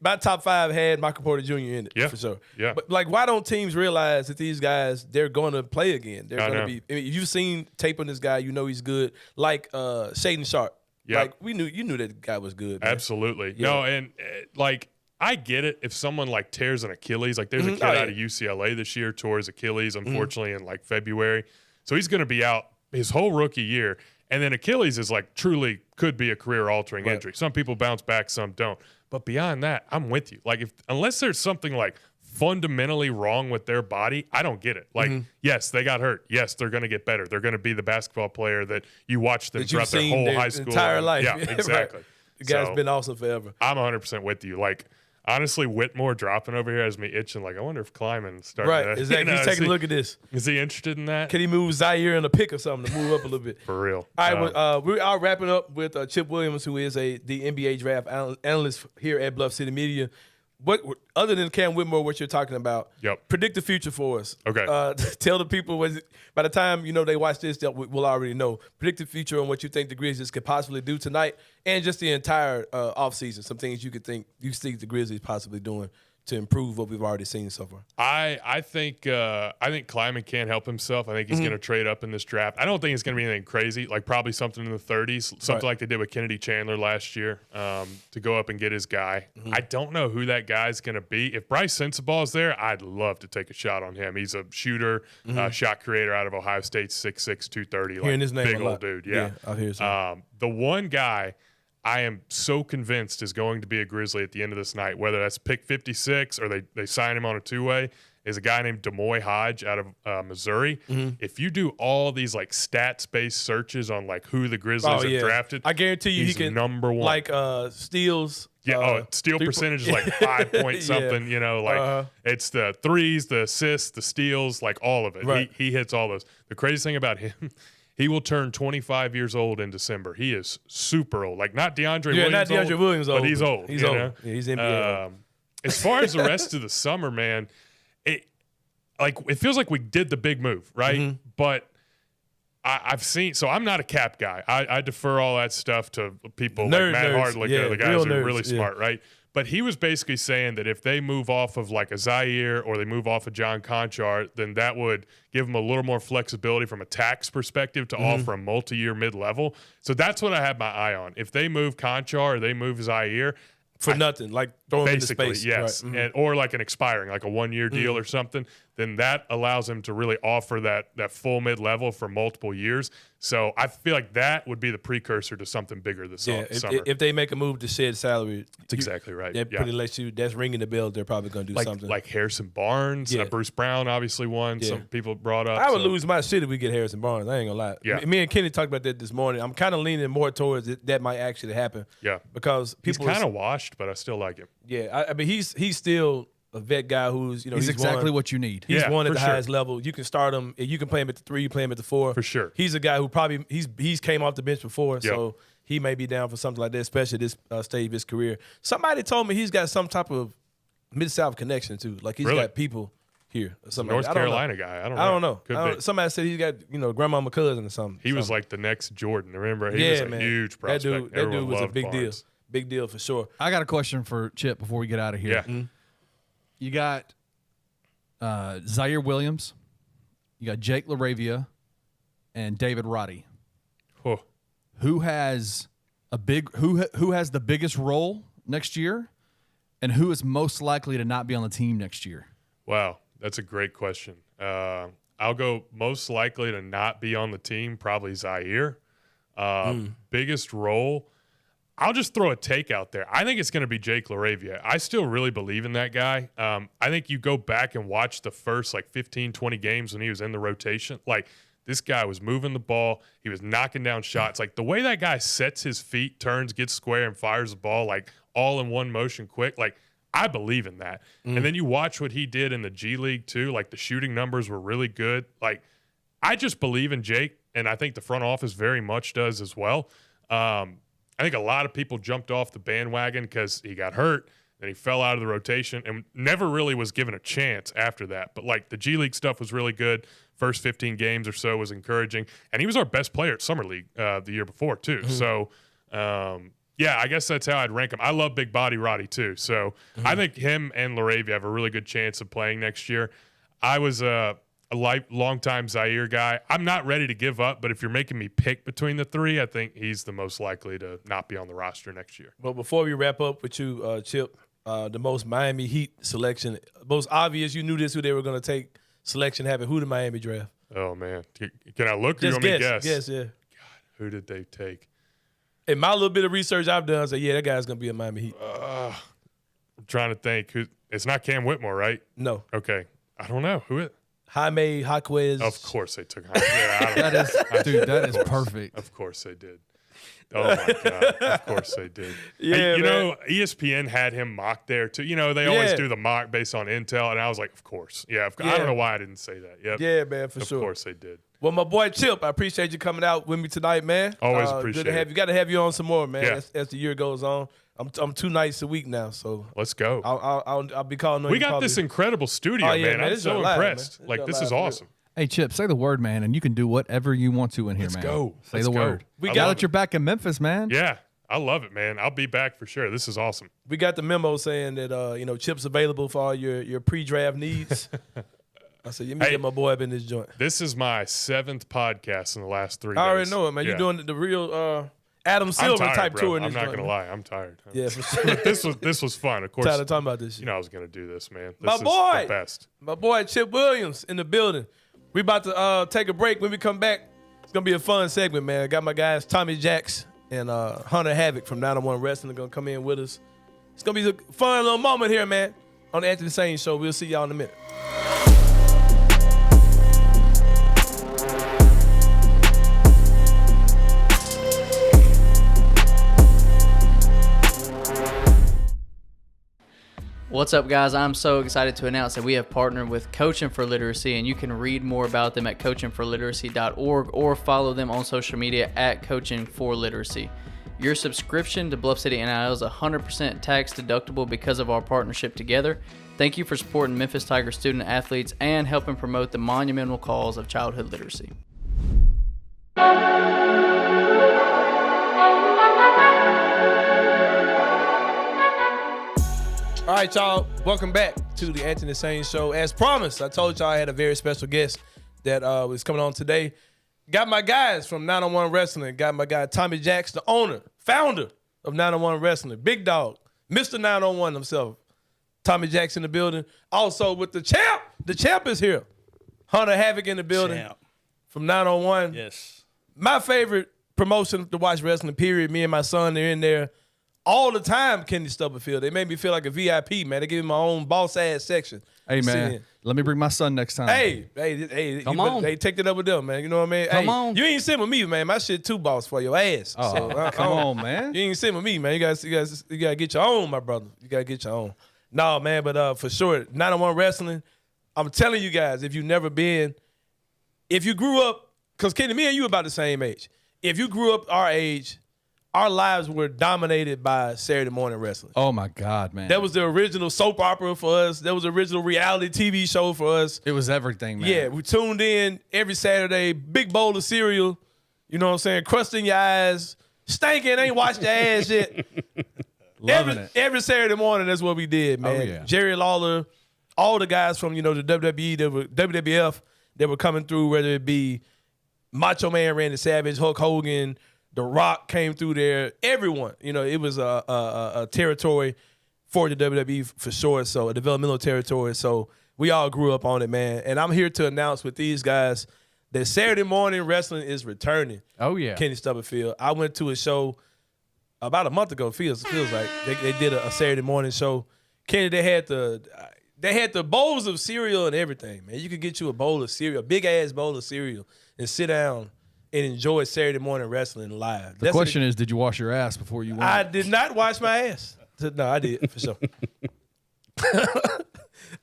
My top 5 had Michael Porter Jr. in it, for sure. Yeah. But, like, why don't teams realize that these guys, they're going to play again? They're going to be. I mean, if you've seen tape on this guy, you know he's good. Like Shaedon Sharp. Yeah, like you knew that guy was good. Man. Absolutely. Yeah. No, and like I get it if someone like tears an Achilles. Like there's a kid out of UCLA this year tore his Achilles, unfortunately, in like February. So he's going to be out his whole rookie year. And then Achilles is like truly could be a career-altering injury. Some people bounce back, some don't. But beyond that, I'm with you. Like unless there's something like fundamentally wrong with their body, I don't get it. Like, yes, they got hurt. Yes, they're going to get better. They're going to be the basketball player that you watch them throughout their whole high school entire life. Yeah, exactly. The guy's been awesome forever. I'm 100% with you. Like, honestly, Whitmore dropping over here has me itching. Like, I wonder if Kleiman starting to... Right, exactly. He's taking a look at this. Is he interested in that? Can he move Zaire in a pick or something to move up a little bit? For real. All right, we are wrapping up with Chip Williams, who is the NBA draft analyst here at Bluff City Media. What other than Cam Whitmore, what you're talking about? Yep. Predict the future for us. Okay. Tell the people by the time they watch this, we'll already know. Predict the future on what you think the Grizzlies could possibly do tonight, and just the entire offseason. Some things you see the Grizzlies possibly doing to improve what we've already seen so far. I think Kleiman can't help himself. I think he's going to trade up in this draft. I don't think it's going to be anything crazy, like probably something in the 30s, something like they did with Kennedy Chandler last year, to go up and get his guy. I don't know who that guy's going to be. If Bryce Sensabaugh is there, I'd love to take a shot on him. He's a shooter, shot creator out of Ohio State, 6'6", 230, hearing his name big a lot. Old dude. Yeah, I'll hear some. The one guy I am so convinced is going to be a Grizzly at the end of this night, whether that's pick 56 or they sign him on a two-way, is a guy named Demoy Hodge out of Missouri. If you do all these like stats-based searches on like who the Grizzlies have drafted, I guarantee you he's he can number one. Like steals. Yeah, steal percentage is like 5 point something. It's the threes, the assists, the steals, like all of it. Right. He hits all those. The crazy thing about him, he will turn 25 years old in December. He is super old. Like not DeAndre Williams. Not DeAndre Williams old. But he's old. He's old. Yeah, he's NBA. As far as the rest of the summer, man, it feels like we did the big move, right? But I've seen. So I'm not a cap guy. I defer all that stuff to people like Matt Hardlick, the guys who are really smart, right? But he was basically saying that if they move off of like a Zaire or they move off of John Conchar, then that would give them a little more flexibility from a tax perspective to offer a multi-year mid-level. So that's what I have my eye on. If they move Conchar or they move Zaire, for nothing, like throwing him into basically, space. yes, Right. and or like an expiring, like a 1-year deal or something, then that allows him to really offer that full mid-level for multiple years. So I feel like that would be the precursor to something bigger this Yeah, summer. if they make a move to shed salary, That's exactly right. That pretty lets you. That's ringing the bell. They're probably going to do something. Like Harrison Barnes, Yeah. Bruce Brown, obviously one. Yeah. Some people brought up. I would so- lose my shit if we get Harrison Barnes. I ain't gonna lie. Yeah. Me and Kenny talked about that this morning. I'm kind of leaning more towards that might actually happen. Yeah, because he's people kind of washed, but I still like him. Yeah, I mean he's still a vet guy who's He's exactly won, what you need. He's Yeah, won at for the sure. highest level. You can start him. You can play him at the 3. You play him at the 4. For sure. He's a guy who probably he's came off the bench before, so he may be down for something like that, especially at this stage of his career. Somebody told me he's got some type of Mid-South connection too. Like he's Really? got people here or something. North like that. I don't know. Carolina guy. I I don't know. Could be. Somebody said he's got grandmama cousin or something. He was something. like the next Jordan. Remember, he was a man. huge prospect. That dude was a loved big deal. Barnes. Big deal for sure. I got a question for Chip before we get out of here. Yeah. You got Zaire Williams, you got Jake LaRavia, and David Roddy. Oh, Who has who has the biggest role next year, and who is most likely to not be on the team next year? wow, that's a great question. I'll go most likely to not be on the team, probably Zaire. Biggest role, I'll just throw a take out there. I think it's going to be Jake LaRavia. I still really believe in that guy. I think you go back and watch the first 15, 20 games when he was in the rotation. This guy was moving the ball. He was knocking down shots. The way that guy sets his feet, turns, gets square, and fires the ball all in one motion quick. I believe in that. And then you watch what he did in the G League too. The shooting numbers were really good. I just believe in Jake, and I think the front office very much does as well. I think a lot of people jumped off the bandwagon because he got hurt, then he fell out of the rotation and never really was given a chance after that. But the G League stuff was really good. First 15 games or so was encouraging, and he was our best player at Summer League the year before too. So, yeah, I guess that's how I'd rank him. I love Big Body Roddy too. So I think him and LaRavia have a really good chance of playing next year. I was a long-time Zaire guy. I'm not ready to give up, but if you're making me pick between the 3, I think he's the most likely to not be on the roster next year. Well, before we wrap up with you, Chip, the most Miami Heat selection, most obvious, you knew this, who they were going to take selection happened. Who did Miami draft? Oh, man. Can I look or you Just want me to guess? Guess, yeah. Who did they take? In my little bit of research I've done, I said, yeah, that guy's going to be a Miami Heat. I'm trying to think. It's not Cam Whitmore, right? No. Okay. I don't know. Who it? Jaime Jaquez. Of course they took Jaime. Yeah, That is perfect. Of course they did. Oh, my God. Of course they did. Yeah, you man. know, ESPN had him mocked there, too. They always Yeah. do the mock based on intel, and I was like, of course. Yeah, I Yeah. don't know why I didn't say that. Yep. Yeah, man, for Of sure. course they did. Well, my boy Chip, I appreciate you coming out with me tonight, man. Always Good appreciate to have it. you. Got to have you on some more, man. Yeah. As the year goes on, I'm 2 nights a week now, so Let's go. I'll be calling on We you. got probably. this incredible studio, Oh, yeah, man. man. I'm It's so your live, man. impressed. It's your This live, is for real. awesome. Hey, Chip, say the word, man, and you can do whatever you want to in here, Let's man. go. Say Let's the go. word. We I got Now love that you're back in Memphis, man. Yeah, I love it, man. I'll be back for sure. This is awesome. We got the memo saying that Chip's available for all your pre-draft needs. I said, let me Hey. get my boy up in this joint. This is my 7th podcast in the last 3 days. I already know it, man. Yeah. You're doing the real Adam I'm Silver tired, type bro. tour in I'm this not joint, gonna man. lie. I'm tired. Yeah, for sure. This was fun. Of course, Tired of talking about this shit. you know I was gonna do this, man. This My is boy. the best. My boy Chip Williams in the building. We about to take a break. When we come back, it's gonna be a fun segment, man. I got my guys Tommy Jax and Hunter Havoc from 901 Wrestling gonna come in with us. It's gonna be a fun little moment here, man, on the Anthony Sain Show. We'll see y'all in a minute. What's up, guys? I'm so excited to announce that we have partnered with Coaching for Literacy, and you can read more about them at coachingforliteracy.org or follow them on social media at Coaching for Literacy. Your subscription to Bluff City NIL is 100% tax deductible because of our partnership together. Thank you for supporting Memphis Tiger student athletes and helping promote the monumental cause of childhood literacy. All right, y'all. Welcome back to the Anthony Sain Show. As promised, I told y'all I had a very special guest that was coming on today. Got my guys from 901 Wrestling. Got my guy Tommy Jax, the owner, founder of 901 Wrestling. Big dog. Mr. 901 himself, Tommy Jax in the building. Also with the champ is here. Hunter Havoc in the building from 901. Yes. My favorite promotion to watch wrestling, period. Me and my son, they're in there all the time, Kenny Stubblefield. They made me feel like a VIP, man. They give me my own boss-ass section. Hey, man, let me bring my son next time. Hey, Come on. Hey, take that up with them, man. You know what I mean? Come on. You ain't sitting with me, man. My shit too boss for your ass. Oh, come on, man. You ain't sitting with me, man. You gotta get your own, my brother. You gotta get your own. No, man, but for sure, 901 Wrestling, I'm telling you guys, if you've never been, if you grew up, because Kenny, me and you about the same age. If you grew up our age, our lives were dominated by Saturday morning wrestling. Oh, my God, man. That was the original soap opera for us. That was the original reality TV show for us. It was everything, man. Yeah, we tuned in every Saturday, big bowl of cereal, you know what I'm saying, crust in your eyes, stinking, ain't washed your ass yet. Loving it. Every Saturday morning, that's what we did, man. Oh, yeah. Jerry Lawler, all the guys from, the WWE, WWF, that were coming through, whether it be Macho Man, Randy Savage, Hulk Hogan, The Rock came through there. Everyone, it was a territory for the WWE for sure, so a developmental territory. So we all grew up on it, man. And I'm here to announce with these guys that Saturday morning wrestling is returning. Oh, yeah. Kenny Stubblefield. I went to a show about a month ago. Feels like they did a Saturday morning show. Kenny, they had the bowls of cereal and everything, man. You could get you a bowl of cereal, a big ass bowl of cereal, and sit down and enjoy Saturday morning wrestling live. The question is, did you wash your ass before you went? I did not wash my ass. No, I did for sure.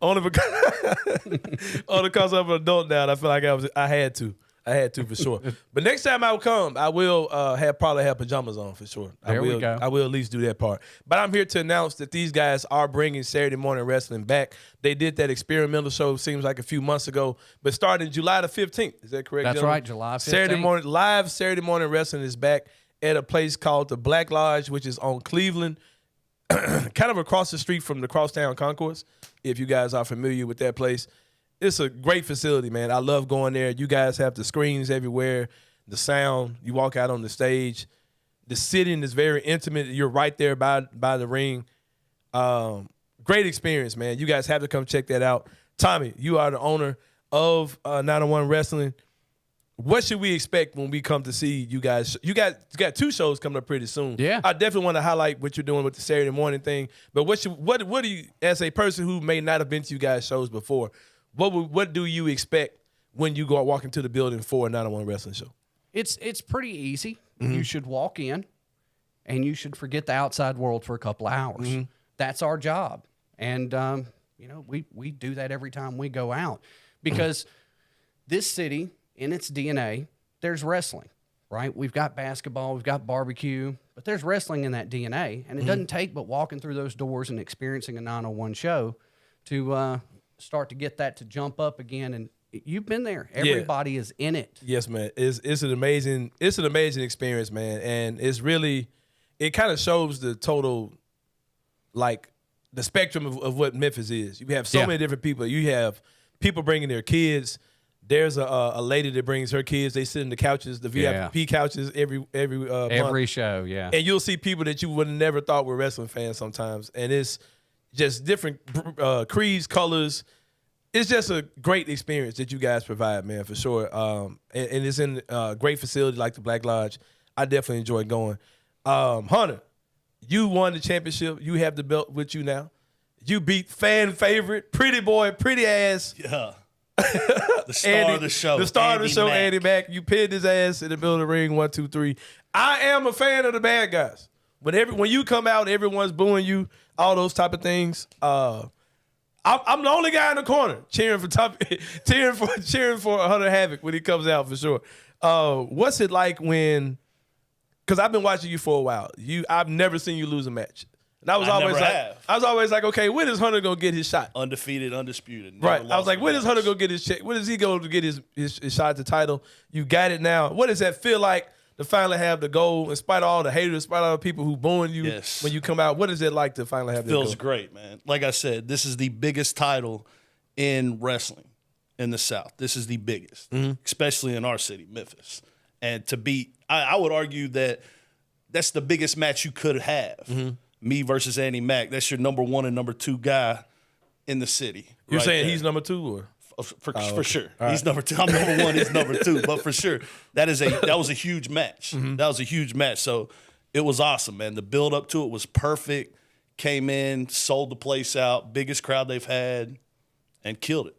Only because I'm an adult now. I feel like I had to for sure. But next time I come, I will probably have pajamas on for sure. We go. I will at least do that part. But I'm here to announce that these guys are bringing Saturday morning wrestling back. They did that experimental show, seems like a few months ago, but starting July the 15th. Is that correct? That's gentlemen? right, July 15th. Live Saturday morning wrestling is back at a place called the Black Lodge, which is on Cleveland, kind of across the street from the Crosstown Concourse, if you guys are familiar with that place. It's a great facility, man. I love going there. You guys have the screens everywhere, the sound. You walk out on the stage. The sitting is very intimate. You're right there by the ring. Great experience, man. You guys have to come check that out. Tommy, you are the owner of 901 Wrestling. What should we expect when we come to see you guys? You got two shows coming up pretty soon. Yeah. I definitely want to highlight what you're doing with the Saturday morning thing. But what do you, as a person who may not have been to you guys' shows before, what do you expect when you go walk into the building for a 901 Wrestling show? It's pretty easy. You should walk in and you should forget the outside world for a couple of hours. That's our job. And, we do that every time we go out because this city, in its DNA, there's wrestling, right? We've got basketball, we've got barbecue, but there's wrestling in that DNA. And it doesn't take but walking through those doors and experiencing a 901 show to start to get that to jump up again. And you've been there. Everybody is in it. Yes, man. It's an amazing experience, man. And it kind of shows the total, like, the spectrum of what Memphis is. You have so many different people. You have people bringing their kids. There's a lady that brings her kids. They sit in the couches, the VIP couches every month. Show, yeah. And you'll see people that you would have never thought were wrestling fans sometimes. And it's just different creeds, colors. It's just a great experience that you guys provide, man, for sure. And it's in a great facility like the Black Lodge. I definitely enjoy going. Hunter, you won the championship. You have the belt with you now. You beat fan favorite, pretty boy, pretty ass. Yeah. The star of the show. The star of the show, Mack. Andy Mack. You pinned his ass in the middle of the ring, 1, 2, 3. I am a fan of the bad guys. When you come out, everyone's booing you, all those type of things. I'm the only guy in the corner cheering for Hunter Havoc when he comes out for sure. What's it like when? Because I've been watching you for a while. I've never seen you lose a match. And I was always like, okay, when is Hunter gonna get his shot? Undefeated, undisputed. Right. I was like, when is Hunter gonna get his check? When is he going to get his shot at the title? You got it now. What does that feel like to finally have the goal, in spite of all the haters, in spite of all the people who booing you when you come out? What is it like to finally have that goal? Feels great, man. Like I said, this is the biggest title in wrestling in the South. This is the biggest, especially in our city, Memphis. And to beat, I would argue that that's the biggest match you could have. me versus Andy Mack. That's your number 1 and number 2 guy in the city. You're right saying there. he's number 2 or? For sure. He's number 2. I'm number 1. He's number 2. But for sure, that was a huge match. That was a huge match. So it was awesome, man. The build up to it was perfect. Came in, sold the place out, biggest crowd they've had, and killed it.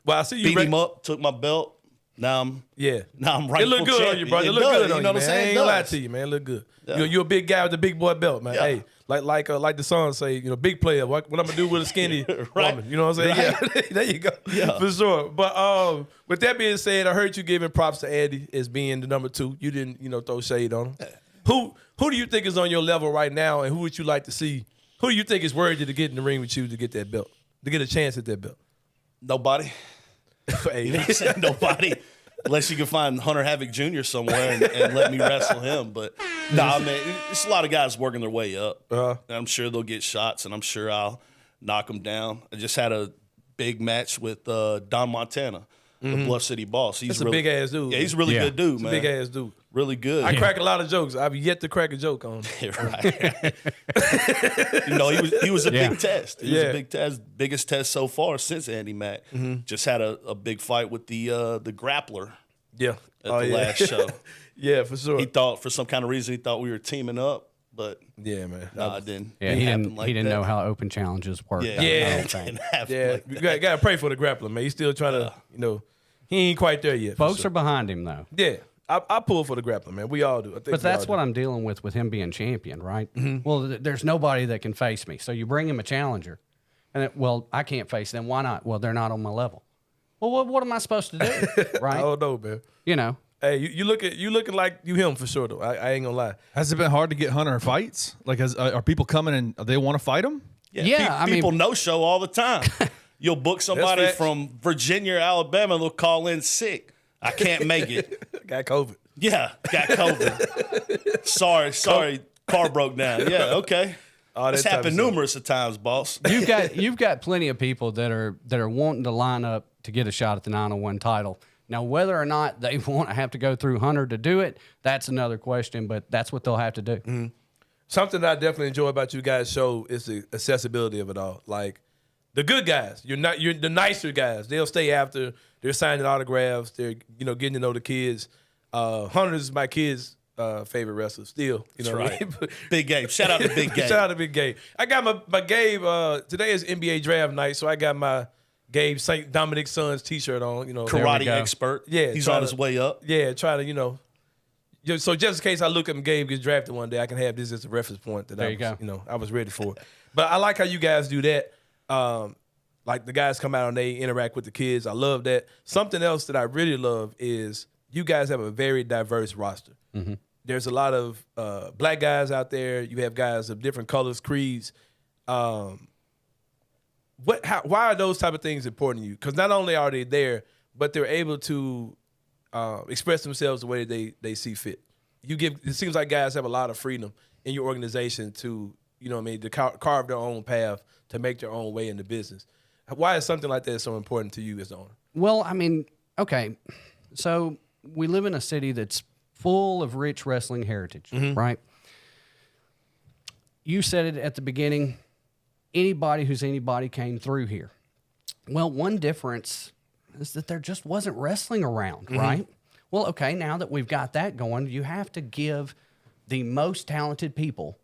Well, I see you Beat him up, took my belt. Now I'm rightful It look good champion. on you, bro. It look does, good on you know you, what I'm man. I saying? ain't gonna lie to you, man. It look good. Yeah. You're a big guy with the big boy belt, man. Yeah. Hey, like the song say, big player. What I'm gonna do with a skinny Right. woman? You know what I'm saying? Right. Yeah, there you go. Yeah. For sure. But with that being said, I heard you giving props to Andy as being the number 2. You didn't, throw shade on him. Who do you think is on your level right now, and who would you like to see? Who do you think is worthy to get in the ring with you to get that belt, to get a chance at that belt? Nobody. Hey, You know what I'm saying? Nobody. Unless you can find Hunter Havoc Jr. somewhere and let me wrestle him. But nah, man, it's a lot of guys working their way up. And I'm sure they'll get shots, and I'm sure I'll knock them down. I just had a big match with Don Montana, the Bluff City boss. He's That's really, a big-ass dude. Yeah, he's a really good dude, man. Big-ass dude. Really good. I crack a lot of jokes. I've yet to crack a joke on him. Right. He was a big test. He was a big test, biggest test so far since Andy Mack. Just had a big fight with the grappler Yeah. at the last show. Yeah, for sure. He thought for some kind of reason we were teaming up, but Yeah, man. nah, it didn't. Yeah, It he happen didn't. like He didn't that. know how open challenges work. Yeah, Yeah. it didn't happen Yeah, like you that. gotta pray for the grappler, man. He's still trying to, he ain't quite there yet. for Folks sure. are behind him though. Yeah, I pull for the grappler, man. We all do. I think But that's what I'm dealing with him being champion, right? Well, there's nobody that can face me. So you bring him a challenger, and I can't face them. Why not? Well, they're not on my level. Well, what am I supposed to do, right? I don't know, man. You know, Hey, you looking like you him for sure though. I ain't gonna lie. Has it been hard to get Hunter fights? Like, are people coming and they want to fight him? Yeah, I mean- people no show all the time. You'll book somebody facts. from Virginia or Alabama, they'll call in sick. I can't make it. Got COVID. Yeah, got COVID. sorry, car broke down. Yeah, okay. All It's that type of happened stuff. numerous of times, boss. you've got plenty of people that are wanting to line up to get a shot at the 901 title. Now, whether or not they want to have to go through Hunter to do it, that's another question. But that's what they'll have to do. Something that I definitely enjoy about you guys' show is the accessibility of it all. Like the good guys, you're the nicer guys. They'll stay after. They're signing autographs. They're getting to know the kids. Hunter's my kids' favorite wrestler still. That's what I right. mean? Big Gabe. Shout out to Big Gabe. Shout out to Big Gabe. I got my Gabe. Today is NBA draft night, so I got my Gabe St. Dominic's son's T-shirt on. Karate go. expert. Yeah, He's try on to- his way up. Yeah, try to so just in case I look up and Gabe gets drafted one day, I can have this as a reference point that There you go. I was ready for it. But I like how you guys do that. Like the guys come out and they interact with the kids. I love that. Something else that I really love is you guys have a very diverse roster. There's a lot of black guys out there. You have guys of different colors, creeds. Why are those type of things important to you? Because not only are they there, but they're able to express themselves the way they see fit. It seems like guys have a lot of freedom in your organization to, to carve their own path, to make their own way in the business. Why is something like that so important to you as the owner? Well, I mean, okay, so we live in a city that's full of rich wrestling heritage, right? You said it at the beginning. Anybody who's anybody came through here. Well, one difference is that there just wasn't wrestling around, right? Well, okay, now that we've got that going, you have to give the most talented people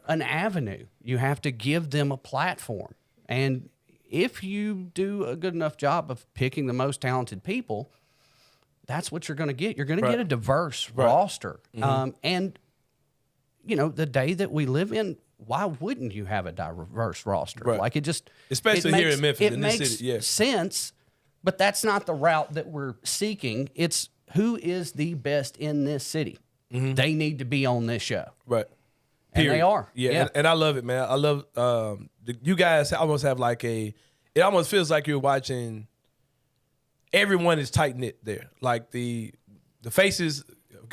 an avenue. You have to give them a platform. And if you do a good enough job of picking the most talented people, that's what you're going to get. You're going to get a diverse roster. And, the day that we live in, why wouldn't you have a diverse roster? Right. Like it just, Especially it here makes- in Memphis, it in this makes city, yeah. sense, but that's not the route that we're seeking. It's who is the best in this city. They need to be on this show. Right. And they are. Yeah. And I love it, man. I love you guys almost have it almost feels like you're watching, everyone is tight knit there. Like the faces,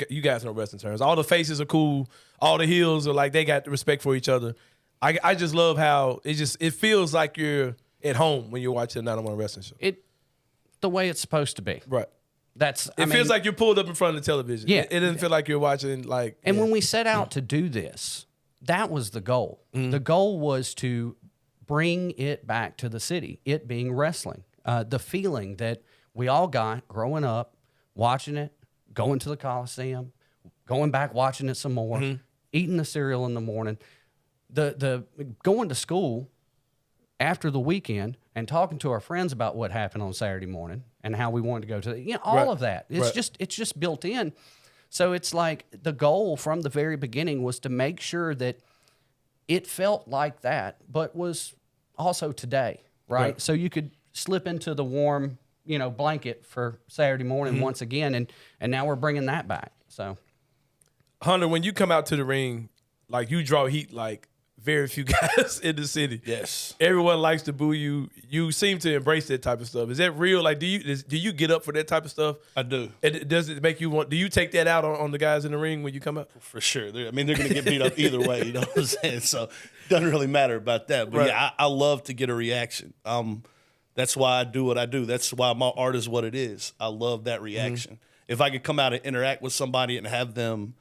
you guys know wrestling terms. All the faces are cool. All the heels are like, they got respect for each other. I just love how it feels like you're at home when you're watching a 901 wrestling show. The way it's supposed to be. Right. It Feels like you're pulled up in front of the television. Yeah. It doesn't feel like you're watching And when we set out to do this, that was the goal. The goal was to bring it back to the city, it being wrestling. The feeling that we all got growing up, watching it, going to the Coliseum, going back, watching it some more, eating the cereal in the morning, the going to school after the weekend and talking to our friends about what happened on Saturday morning and how we wanted to go to all of that. It's just built in. So it's like the goal from the very beginning was to make sure that it felt like that, but was also today, right? So you could slip into the warm, blanket for Saturday morning once again, and now we're bringing that back. So, Hunter, when you come out to the ring, like you draw heat like very few guys in the city. Yes. Everyone likes to boo you. You seem to embrace that type of stuff. Is that real? Like, do you get up for that type of stuff? I do. Does it make you want? Do you take that out on the guys in the ring when you come out? For sure. They're going to get beat up either way. You know what I'm saying? So it doesn't really matter about that. But yeah, I love to get a reaction. That's why I do what I do. That's why my art is what it is. I love that reaction. If I could come out and interact with somebody and have them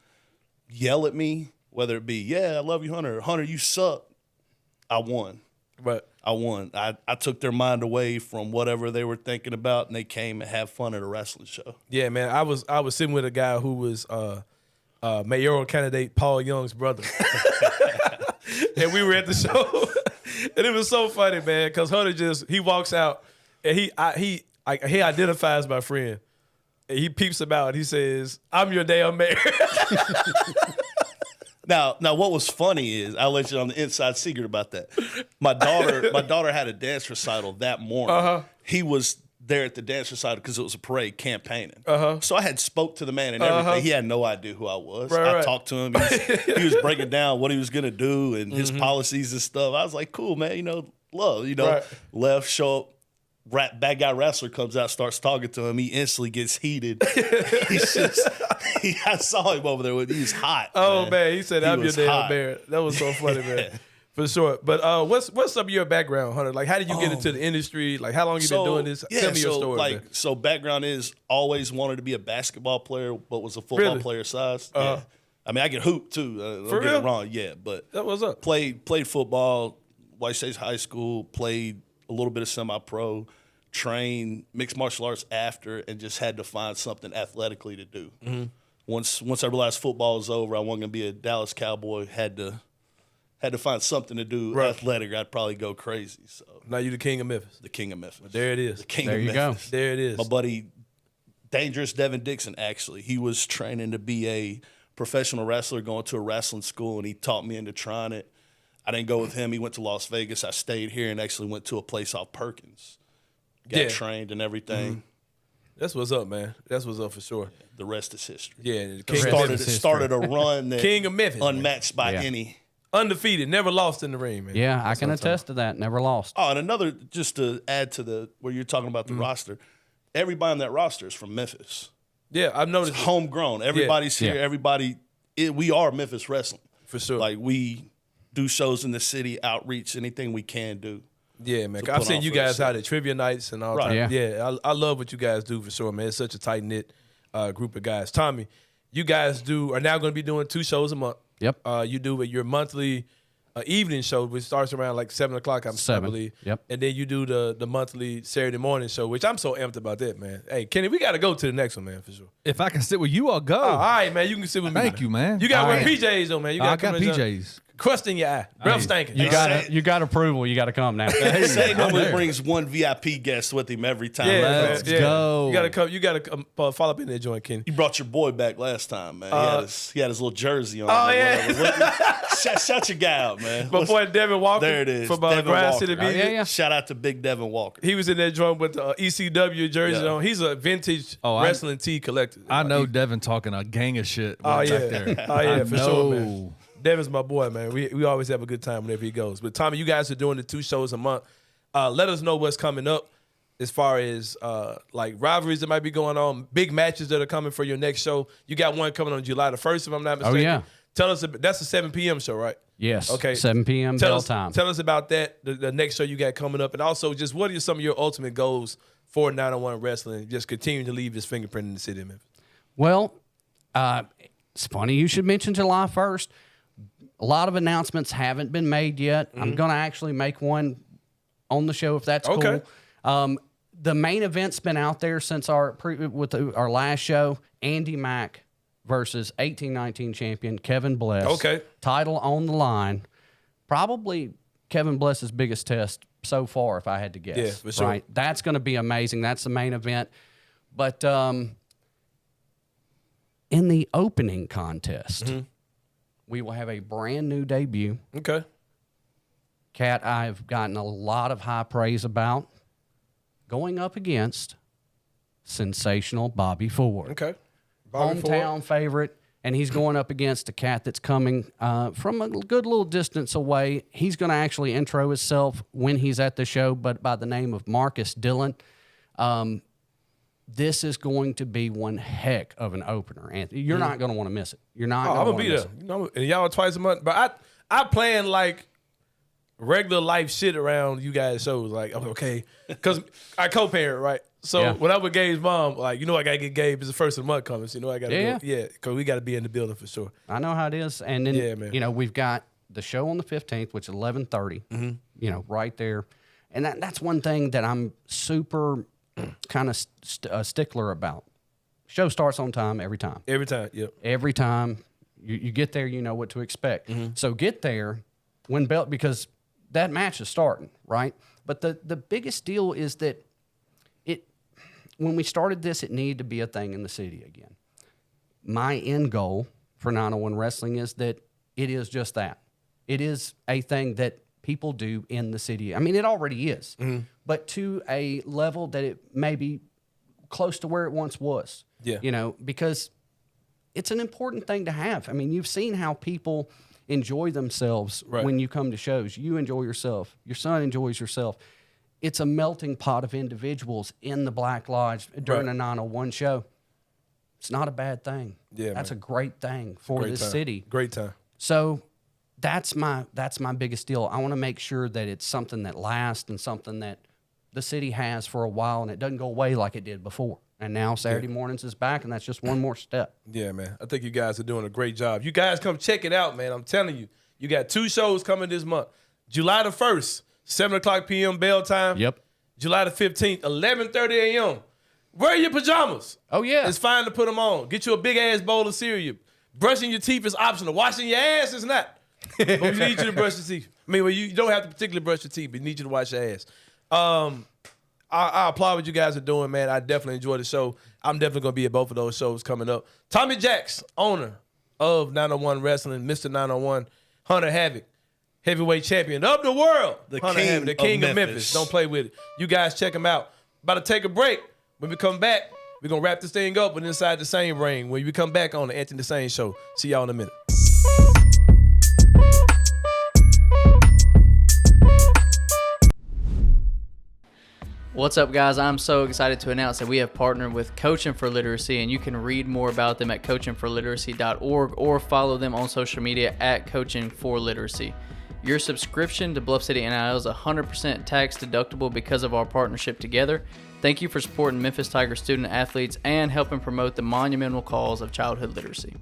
yell at me, whether it be, yeah, I love you, Hunter. Hunter, you suck. I won. Right. I won. I took their mind away from whatever they were thinking about, and they came and had fun at a wrestling show. Yeah, man. I was sitting with a guy who was mayoral candidate Paul Young's brother, and we were at the show, and it was so funny, man, because Hunter he walks out, and he identifies my friend, and he peeps him out, and he says, "I'm your damn mayor." Now, what was funny is I'll let you on the inside secret about that. My daughter had a dance recital that morning. He was there at the dance recital because it was a parade campaigning. So I had spoke to the man and everything. He had no idea who I was. I talked to him. He was breaking down what he was gonna do and his policies and stuff. I was like, cool, man. Love. Left, show up. Bad guy wrestler comes out, starts talking to him. He instantly gets heated. I saw him over there. He was hot. Oh, man. He said, "I'm your damn bear." That was so funny, man. For sure. But what's some of your background, Hunter? Like, how did you get into the industry? Like, how long you been doing this? Tell me your story. Man. So background is always wanted to be a basketball player, but was a football player size. Yeah. I mean, I can hoop too. Don't get it wrong. Yeah, but that was up. Played football, White States High School. Played a little bit of semi-pro. Trained mixed martial arts after, and just had to find something athletically to do. Once I realized football was over, I wasn't gonna be a Dallas Cowboy. Had to find something to do athletic. I'd probably go crazy. So now you the king of Memphis. The king of Memphis. Well, there it is. The king of Memphis. Go. There it is. My buddy, Dangerous Devin Dixon. Actually, he was training to be a professional wrestler, going to a wrestling school, and he taught me into trying it. I didn't go with him. He went to Las Vegas. I stayed here and actually went to a place off Perkins. Got trained and everything. That's what's up, man. That's what's up for sure. Yeah, the rest is history. Yeah, the king started a run that king of Memphis, unmatched by any. Undefeated, never lost in the ring, man. Yeah, I can attest to that. Never lost. Oh, and another, just to add to where you're talking about the roster, everybody on that roster is from Memphis. Yeah, I've noticed. It's homegrown. Everybody's here. Everybody, we are Memphis wrestling. For sure. Like, we do shows in the city, outreach, anything we can do. Yeah, man. I've seen you guys out at trivia nights and all that. Yeah, I love what you guys do for sure, man. It's such a tight knit group of guys. Tommy, you guys are now going to be doing 2 shows a month. Yep. You do your monthly evening show, which starts around like 7 o'clock, I believe. Yep. And then you do the monthly Saturday morning show, which I'm so amped about that, man. Hey, Kenny, we got to go to the next one, man, for sure. If I can sit with you, I'll go. Oh, all right, man. You can sit with me. Thank you, man. You got to wear PJs, though, man. I got PJs. Crust in your eye. Breath stinking. You got approval. You got to come now. Sain normally brings one VIP guest with him every time. Yeah, Let's go. You got to come. You got to follow up in that joint, Kenny. You brought your boy back last time, man. He had his little jersey on. Oh, yeah. Shout your guy out, man. My boy Devin Walker. There it is. From Grass City Media. Shout out to Big Devin Walker. He was in that joint with the ECW jersey on. He's a vintage wrestling tee collector. I know Devin talking a gang of shit back there. Oh, yeah, for sure, man. Devin's my boy, man. We always have a good time whenever he goes. But, Tommy, you guys are doing the 2 shows a month. Let us know what's coming up as far as, like, rivalries that might be going on, big matches that are coming for your next show. You got one coming on July the 1st, if I'm not mistaken. Oh, yeah. Tell us, that's a 7 p.m. show, right? Yes. Okay. 7 p.m. bell time. Tell us about that, the next show you got coming up, and also just what are some of your ultimate goals for 901 Wrestling, just continuing to leave this fingerprint in the city of Memphis? Well, it's funny you should mention July 1st. A lot of announcements haven't been made yet. I'm going to actually make one on the show if that's Okay. cool. The main event's been out there since our last show. Andy Mack versus 18-19 champion Kevin Bless. Okay. Title on the line. Probably Kevin Bless's biggest test so far, if I had to guess. Yeah, for sure. Right? That's going to be amazing. That's the main event. But in the opening contest, we will have a brand new debut. Okay. Cat I've gotten a lot of high praise about, going up against sensational Bobby Ford. Okay. Bobby Hometown favorite, and he's going up against a cat that's coming from a good little distance away. He's going to actually intro himself when he's at the show, but by the name of Marcus Dillon. This is going to be one heck of an opener, Anthony. You're not going to want to miss it. You're not I'm going to gonna be miss there. it. You know, and y'all twice a month. But I plan like regular life shit around you guys' shows. Like, okay, because I co-parent, right? So Yeah. when I'm with Gabe's mom, like, you know, I gotta get Gabe. It's the first of the month coming, so you know I gotta Yeah. go. Yeah, because we gotta be in the building for sure. I know how it is. And then, Yeah, man. you know, we've got the show on the 15th, which is 11:30, you know, right there. And that's one thing that I'm super kind of stickler about. Show starts on time every time. Every time, yep. Every time you get there, you know what to expect. So get there when belt, because that match is starting, right? But the biggest deal is that when we started this, it needed to be a thing in the city again. My end goal for 901 Wrestling is that it is just that. It is a thing that people do in the city. I mean, it already is, but to a level that it may be close to where it once was. Yeah. You know, because it's an important thing to have. I mean, you've seen how people enjoy themselves when you come to shows. You enjoy yourself. Your son enjoys yourself. It's a melting pot of individuals in the Black Lodge during a 901 show. It's not a bad thing. Yeah, that's man. a great thing for Great this time. city. Great time. So that's my biggest deal. I want to make sure that it's something that lasts and something that the city has for a while, and it doesn't go away like it did before. And now Saturday mornings is back, and that's just one more step. Yeah, man. I think you guys are doing a great job. You guys come check it out, man. I'm telling you. You got 2 shows coming this month. July the 1st, 7 o'clock p.m. bell time. Yep. July the 15th, 11:30 a.m. Wear your pajamas. Oh, yeah. It's fine to put them on. Get you a big-ass bowl of cereal. Brushing your teeth is optional. Washing your ass is not. But we need you to brush your teeth. I mean, well, you don't have to particularly brush your teeth, but we need you to wash your ass. I applaud what you guys are doing, man. I definitely enjoy the show. I'm definitely going to be at both of those shows coming up. Tommy Jax, owner of 901 Wrestling, Mr. 901, Hunter Havoc, heavyweight champion of the world. Hunter Havoc, the king of Memphis. Don't play with it. You guys check him out. About to take a break. When we come back, we're going to wrap this thing up with Inside the Sain ring when we come back on the Anthony the Sain Show. See y'all in a minute. What's up, guys? I'm so excited to announce that we have partnered with Coaching for Literacy, and you can read more about them at coachingforliteracy.org or follow them on social media at Coaching for Literacy. Your subscription to Bluff City NIL is 100% tax deductible because of our partnership together. Thank you for supporting Memphis Tiger student athletes and helping promote the monumental cause of childhood literacy.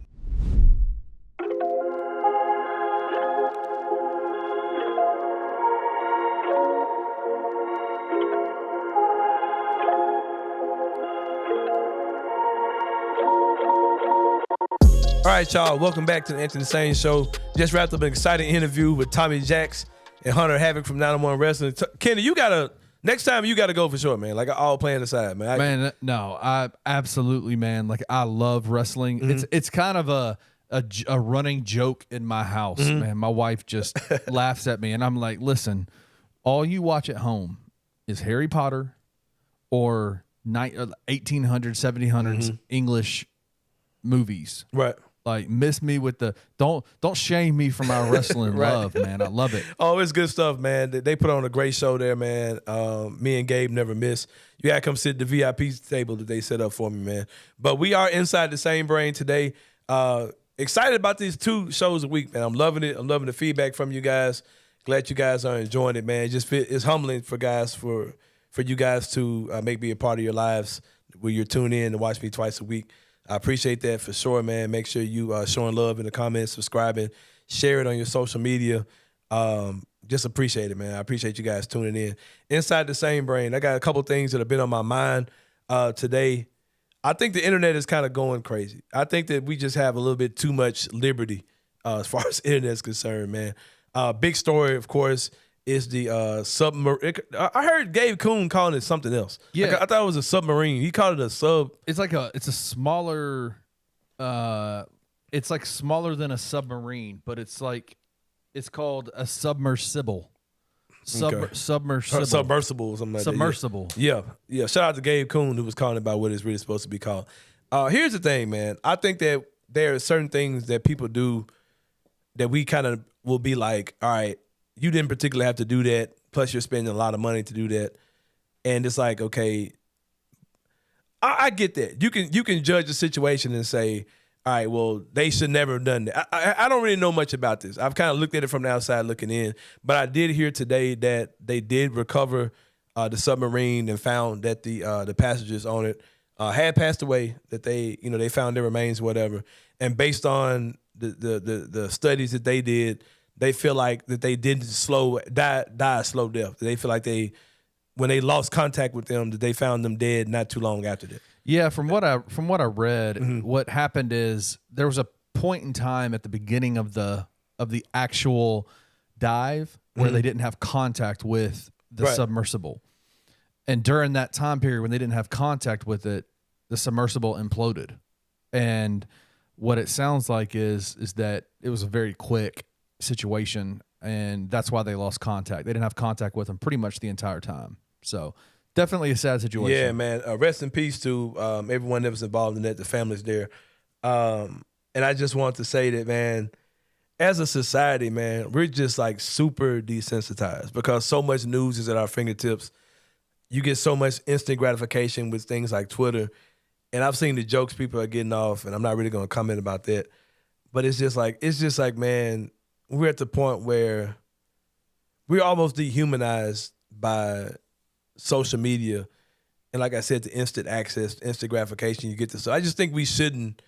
All right, y'all. Welcome back to the Anthony the Sain Show. Just wrapped up an exciting interview with Tommy Jax and Hunter Havoc from 901 Wrestling. Kenny, next time you gotta go for sure, man. Like, all playing aside, man. I absolutely, man. Like, I love wrestling. It's kind of a running joke in my house, man. My wife just laughs at me, and I'm like, listen, all you watch at home is Harry Potter or 1800s, 1700s English movies. Right. Like, miss me with the don't shame me for my wrestling love, man. I love it. Oh, it's good stuff, man. They put on a great show there, man. Me and Gabe never miss. You gotta come sit at the VIP table that they set up for me, man. But we are inside the same brain today. Excited about these 2 shows a week, man. I'm loving it. I'm loving the feedback from you guys. Glad you guys are enjoying it, man. It's humbling for you guys to make me a part of your lives where you're tuned in to watch me twice a week. I appreciate that for sure, man. Make sure you showing love in the comments, subscribing, share it on your social media. Just appreciate it, man. I appreciate you guys tuning in. Inside the Same Brain, I got a couple things that have been on my mind today. I think the internet is kind of going crazy. I think that we just have a little bit too much liberty as far as internet is concerned, man. Big story, of course, is the submarine. I heard Gabe Kuhn calling it something else. Yeah. Like, I thought it was a submarine. He called it a sub. It's a smaller. It's like smaller than a submarine, but it's called a submersible. Submersible. Submersible or something like Submersible. that. Yeah. Shout out to Gabe Kuhn who was calling about what it's really supposed to be called. Here's the thing, man. I think that there are certain things that people do that we kind of will be like, all right, you didn't particularly have to do that. Plus, you're spending a lot of money to do that. And it's like, okay, I get that. You can judge the situation and say, all right, well, they should never have done that. I don't really know much about this. I've kind of looked at it from the outside looking in. But I did hear today that they did recover the submarine and found that the passengers on it had passed away, that they found their remains, whatever. And based on the studies that they did, they feel like that they didn't die a slow death. They feel like when they lost contact with them, that they found them dead not too long after that. Yeah, from what I read, what happened is there was a point in time at the beginning of the actual dive where they didn't have contact with the submersible. And during that time period when they didn't have contact with it, the submersible imploded. And what it sounds like is that it was a very quick situation, and that's why they lost contact. They didn't have contact with them pretty much the entire time. So definitely a sad situation. Yeah, man. Rest in peace to everyone that was involved in that, the families there. And I just want to say that, man, as a society, man, we're just like super desensitized because so much news is at our fingertips. You get so much instant gratification with things like Twitter. And I've seen the jokes people are getting off, and I'm not really going to comment about that. But it's just like, man, we're at the point where we're almost dehumanized by social media. And like I said, the instant access, instant gratification you get to. So I just think we shouldn't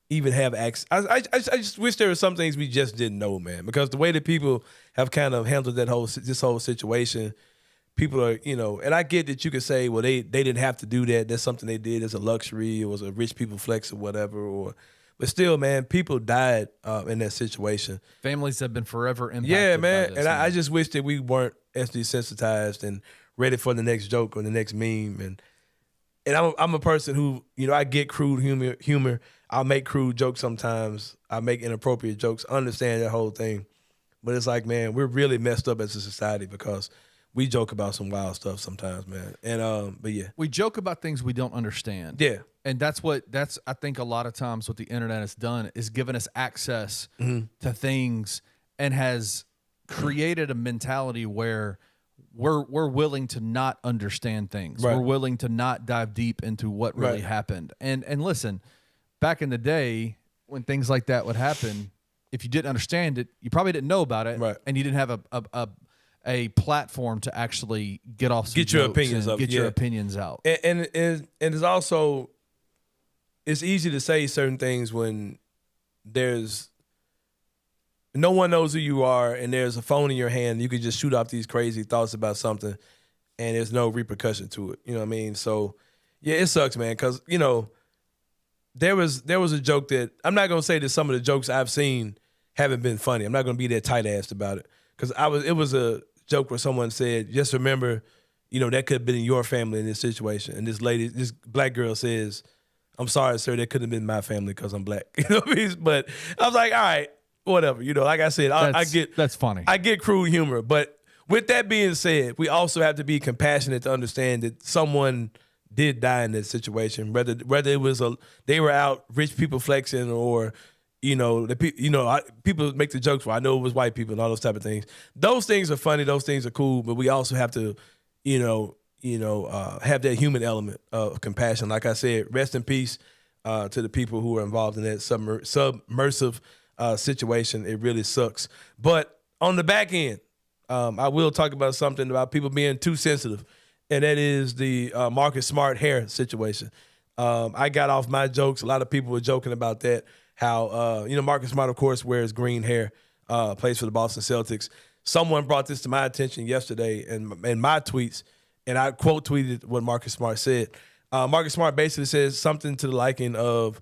even have access. I just wish there were some things we just didn't know, man. Because the way that people have kind of handled this whole situation, people are, and I get that you could say, well, they didn't have to do that. That's something they did as a luxury. It was a rich people flex or whatever. But still, man, people died in that situation. Families have been forever impacted. Yeah, man. By this, and I just wish that we weren't as desensitized and ready for the next joke or the next meme. And I'm a person who, I get crude humor. I'll make crude jokes sometimes. I make inappropriate jokes. I understand that whole thing. But it's like, man, we're really messed up as a society because we joke about some wild stuff sometimes, man. And but yeah. We joke about things we don't understand. Yeah. And that's I think a lot of times what the internet has done is given us access to things and has created a mentality where we're willing to not understand things. Right. We're willing to not dive deep into what really happened. And listen, back in the day when things like that would happen, if you didn't understand it, you probably didn't know about it, right, and you didn't have a platform to actually get off some get your opinions up, get your opinions out. And it's also, it's easy to say certain things when there's no one knows who you are and there's a phone in your hand. You can just shoot off these crazy thoughts about something and there's no repercussion to it. You know what I mean? So yeah, it sucks, man. Cause there was a joke that I'm not going to say that some of the jokes I've seen haven't been funny. I'm not going to be that tight-assed about it. Cause it was a joke where someone said, just remember, that could have been your family in this situation. And this black girl says, I'm sorry, sir, that couldn't have been my family because I'm black. You know what I mean? But I was like, all right, whatever. Like I said, that's funny. I get crude humor. But with that being said, we also have to be compassionate to understand that someone did die in that situation. Whether it was they were out rich people flexing or people make the jokes. Well, I know it was white people and all those type of things. Those things are funny. Those things are cool. But we also have to, have that human element of compassion. Like I said, rest in peace to the people who were involved in that submersive situation. It really sucks. But on the back end, I will talk about something about people being too sensitive, and that is the Marcus Smart hair situation. I got off my jokes. A lot of people were joking about that. How Marcus Smart, of course, wears green hair. plays for the Boston Celtics. Someone brought this to my attention yesterday in my tweets, and I quote tweeted what Marcus Smart said. Marcus Smart basically says something to the liking of,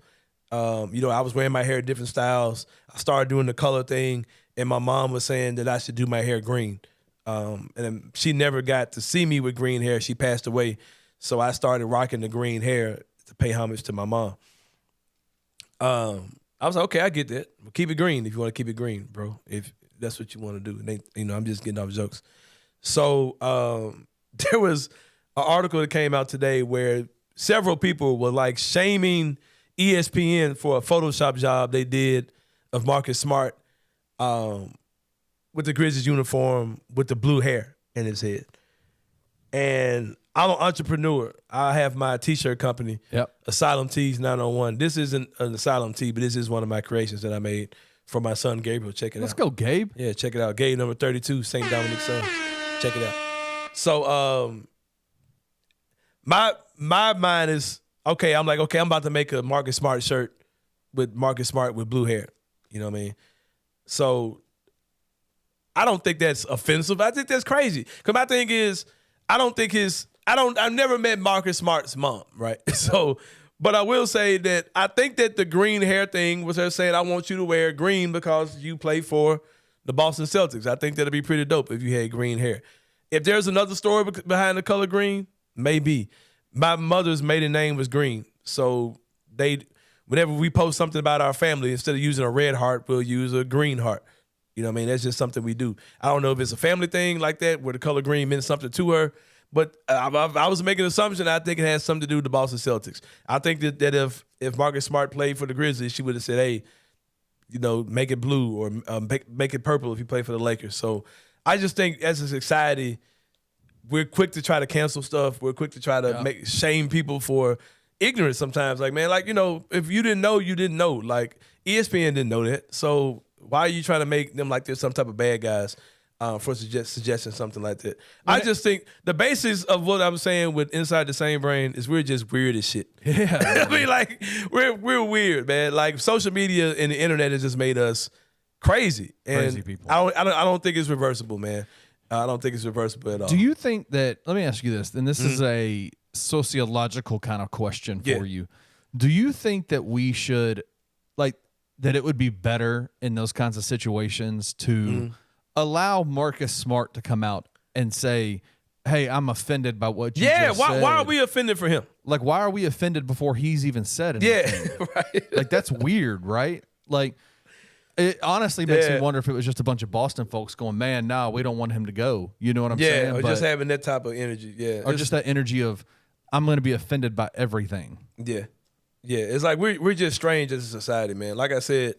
I was wearing my hair different styles. I started doing the color thing, and my mom was saying that I should do my hair green. And she never got to see me with green hair. She passed away. So I started rocking the green hair to pay homage to my mom. I was like, okay, I get that. Well, keep it green if you want to keep it green, bro. If that's what you want to do. And I'm just getting off jokes. So there was an article that came out today where several people were like shaming ESPN for a Photoshop job they did of Marcus Smart with the Grizzlies uniform with the blue hair in his head. And I'm an entrepreneur. I have my T-shirt company, Asylum Tees 901. This isn't an Asylum tee, but this is one of my creations that I made for my son Gabriel. Check it out. Let's go, Gabe. Yeah, check it out. Gabe number 32, St. Dominic Sons. Check it out. So my mind is, okay, I'm about to make a Marcus Smart shirt with Marcus Smart with blue hair. You know what I mean? So I don't think that's offensive. I think that's crazy. Because my thing is, I've never met Marcus Smart's mom, right? So, but I will say that I think that the green hair thing was her saying, I want you to wear green because you play for the Boston Celtics. I think that'd be pretty dope if you had green hair. If there's another story behind the color green, maybe. My mother's maiden name was Green. So whenever we post something about our family, instead of using a red heart, we'll use a green heart. You know what I mean? That's just something we do. I don't know if it's a family thing like that where the color green meant something to her, but I was making an assumption. I think it has something to do with the Boston Celtics. I think that if Marcus Smart played for the Grizzlies, she would have said, hey, make it blue or make it purple if you play for the Lakers. So I just think as a society, we're quick to try to cancel stuff. We're quick to try to shame people for ignorance sometimes. Like, man, if you didn't know, you didn't know. Like, ESPN didn't know that. So why are you trying to make them like they're some type of bad guys for suggesting something like that? I just think the basis of what I'm saying with Inside the Same Brain is we're just weird as shit. Yeah. I mean, we're weird, man. Like, social media and the internet has just made us crazy. And crazy people. I don't think it's reversible, man. I don't think it's reversible at all. Do you think that, let me ask you this, and this is a sociological kind of question for you. Do you think that we should, that it would be better in those kinds of situations to allow Marcus Smart to come out and say, hey, I'm offended by what you just said? Why are we offended for him? Like, why are we offended before he's even said anything? Yeah, right. Like, that's weird, right? Like, it honestly makes me wonder if it was just a bunch of Boston folks going, man, no, we don't want him to go. You know what I'm saying? Yeah, or just having that type of energy. Yeah. Or just that energy of, I'm going to be offended by everything. Yeah. Yeah. It's like we're just strange as a society, man. Like I said,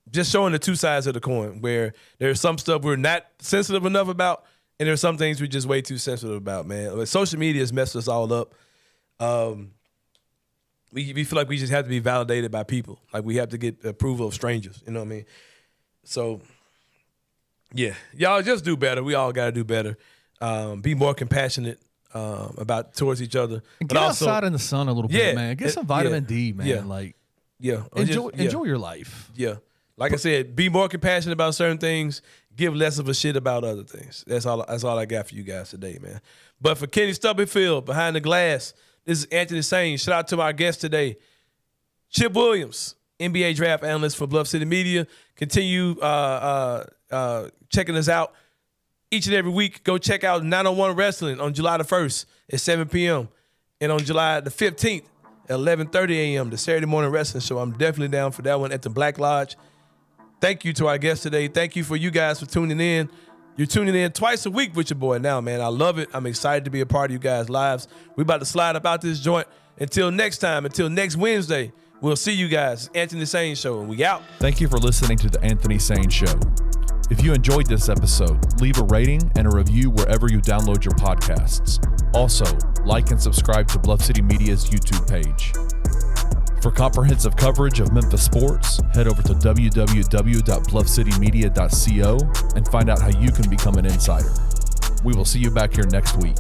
just showing the two sides of the coin where there's some stuff we're not sensitive enough about and there's some things we're just way too sensitive about, man. Like, social media has messed us all up. We feel like we just have to be validated by people. Like, we have to get approval of strangers. You know what I mean? So, yeah. Y'all just do better. We all got to do better. Be more compassionate towards each other. And get outside in the sun a little bit, man. Get some vitamin D, man. Yeah. Enjoy your life. Yeah. Like I said, be more compassionate about certain things. Give less of a shit about other things. That's all I got for you guys today, man. But for Kenny Stubblefield, behind the glass, this is Anthony Sain. Shout out to our guest today, Chip Williams, NBA draft analyst for Bluff City Media. Continue checking us out each and every week. Go check out 901 Wrestling on July the 1st at 7 p.m. And on July the 15th at 11:30 a.m., the Saturday morning wrestling show. I'm definitely down for that one at the Black Lodge. Thank you to our guest today. Thank you for you guys for tuning in. You're tuning in twice a week with your boy now, man. I love it. I'm excited to be a part of you guys' lives. We about to slide about this joint. Until next time, until next Wednesday, we'll see you guys. Anthony Sain Show, and we out. Thank you for listening to the Anthony Sain Show. If you enjoyed this episode, leave a rating and a review wherever you download your podcasts. Also, like and subscribe to Bluff City Media's YouTube page. For comprehensive coverage of Memphis sports, head over to www.bluffcitymedia.co and find out how you can become an insider. We will see you back here next week.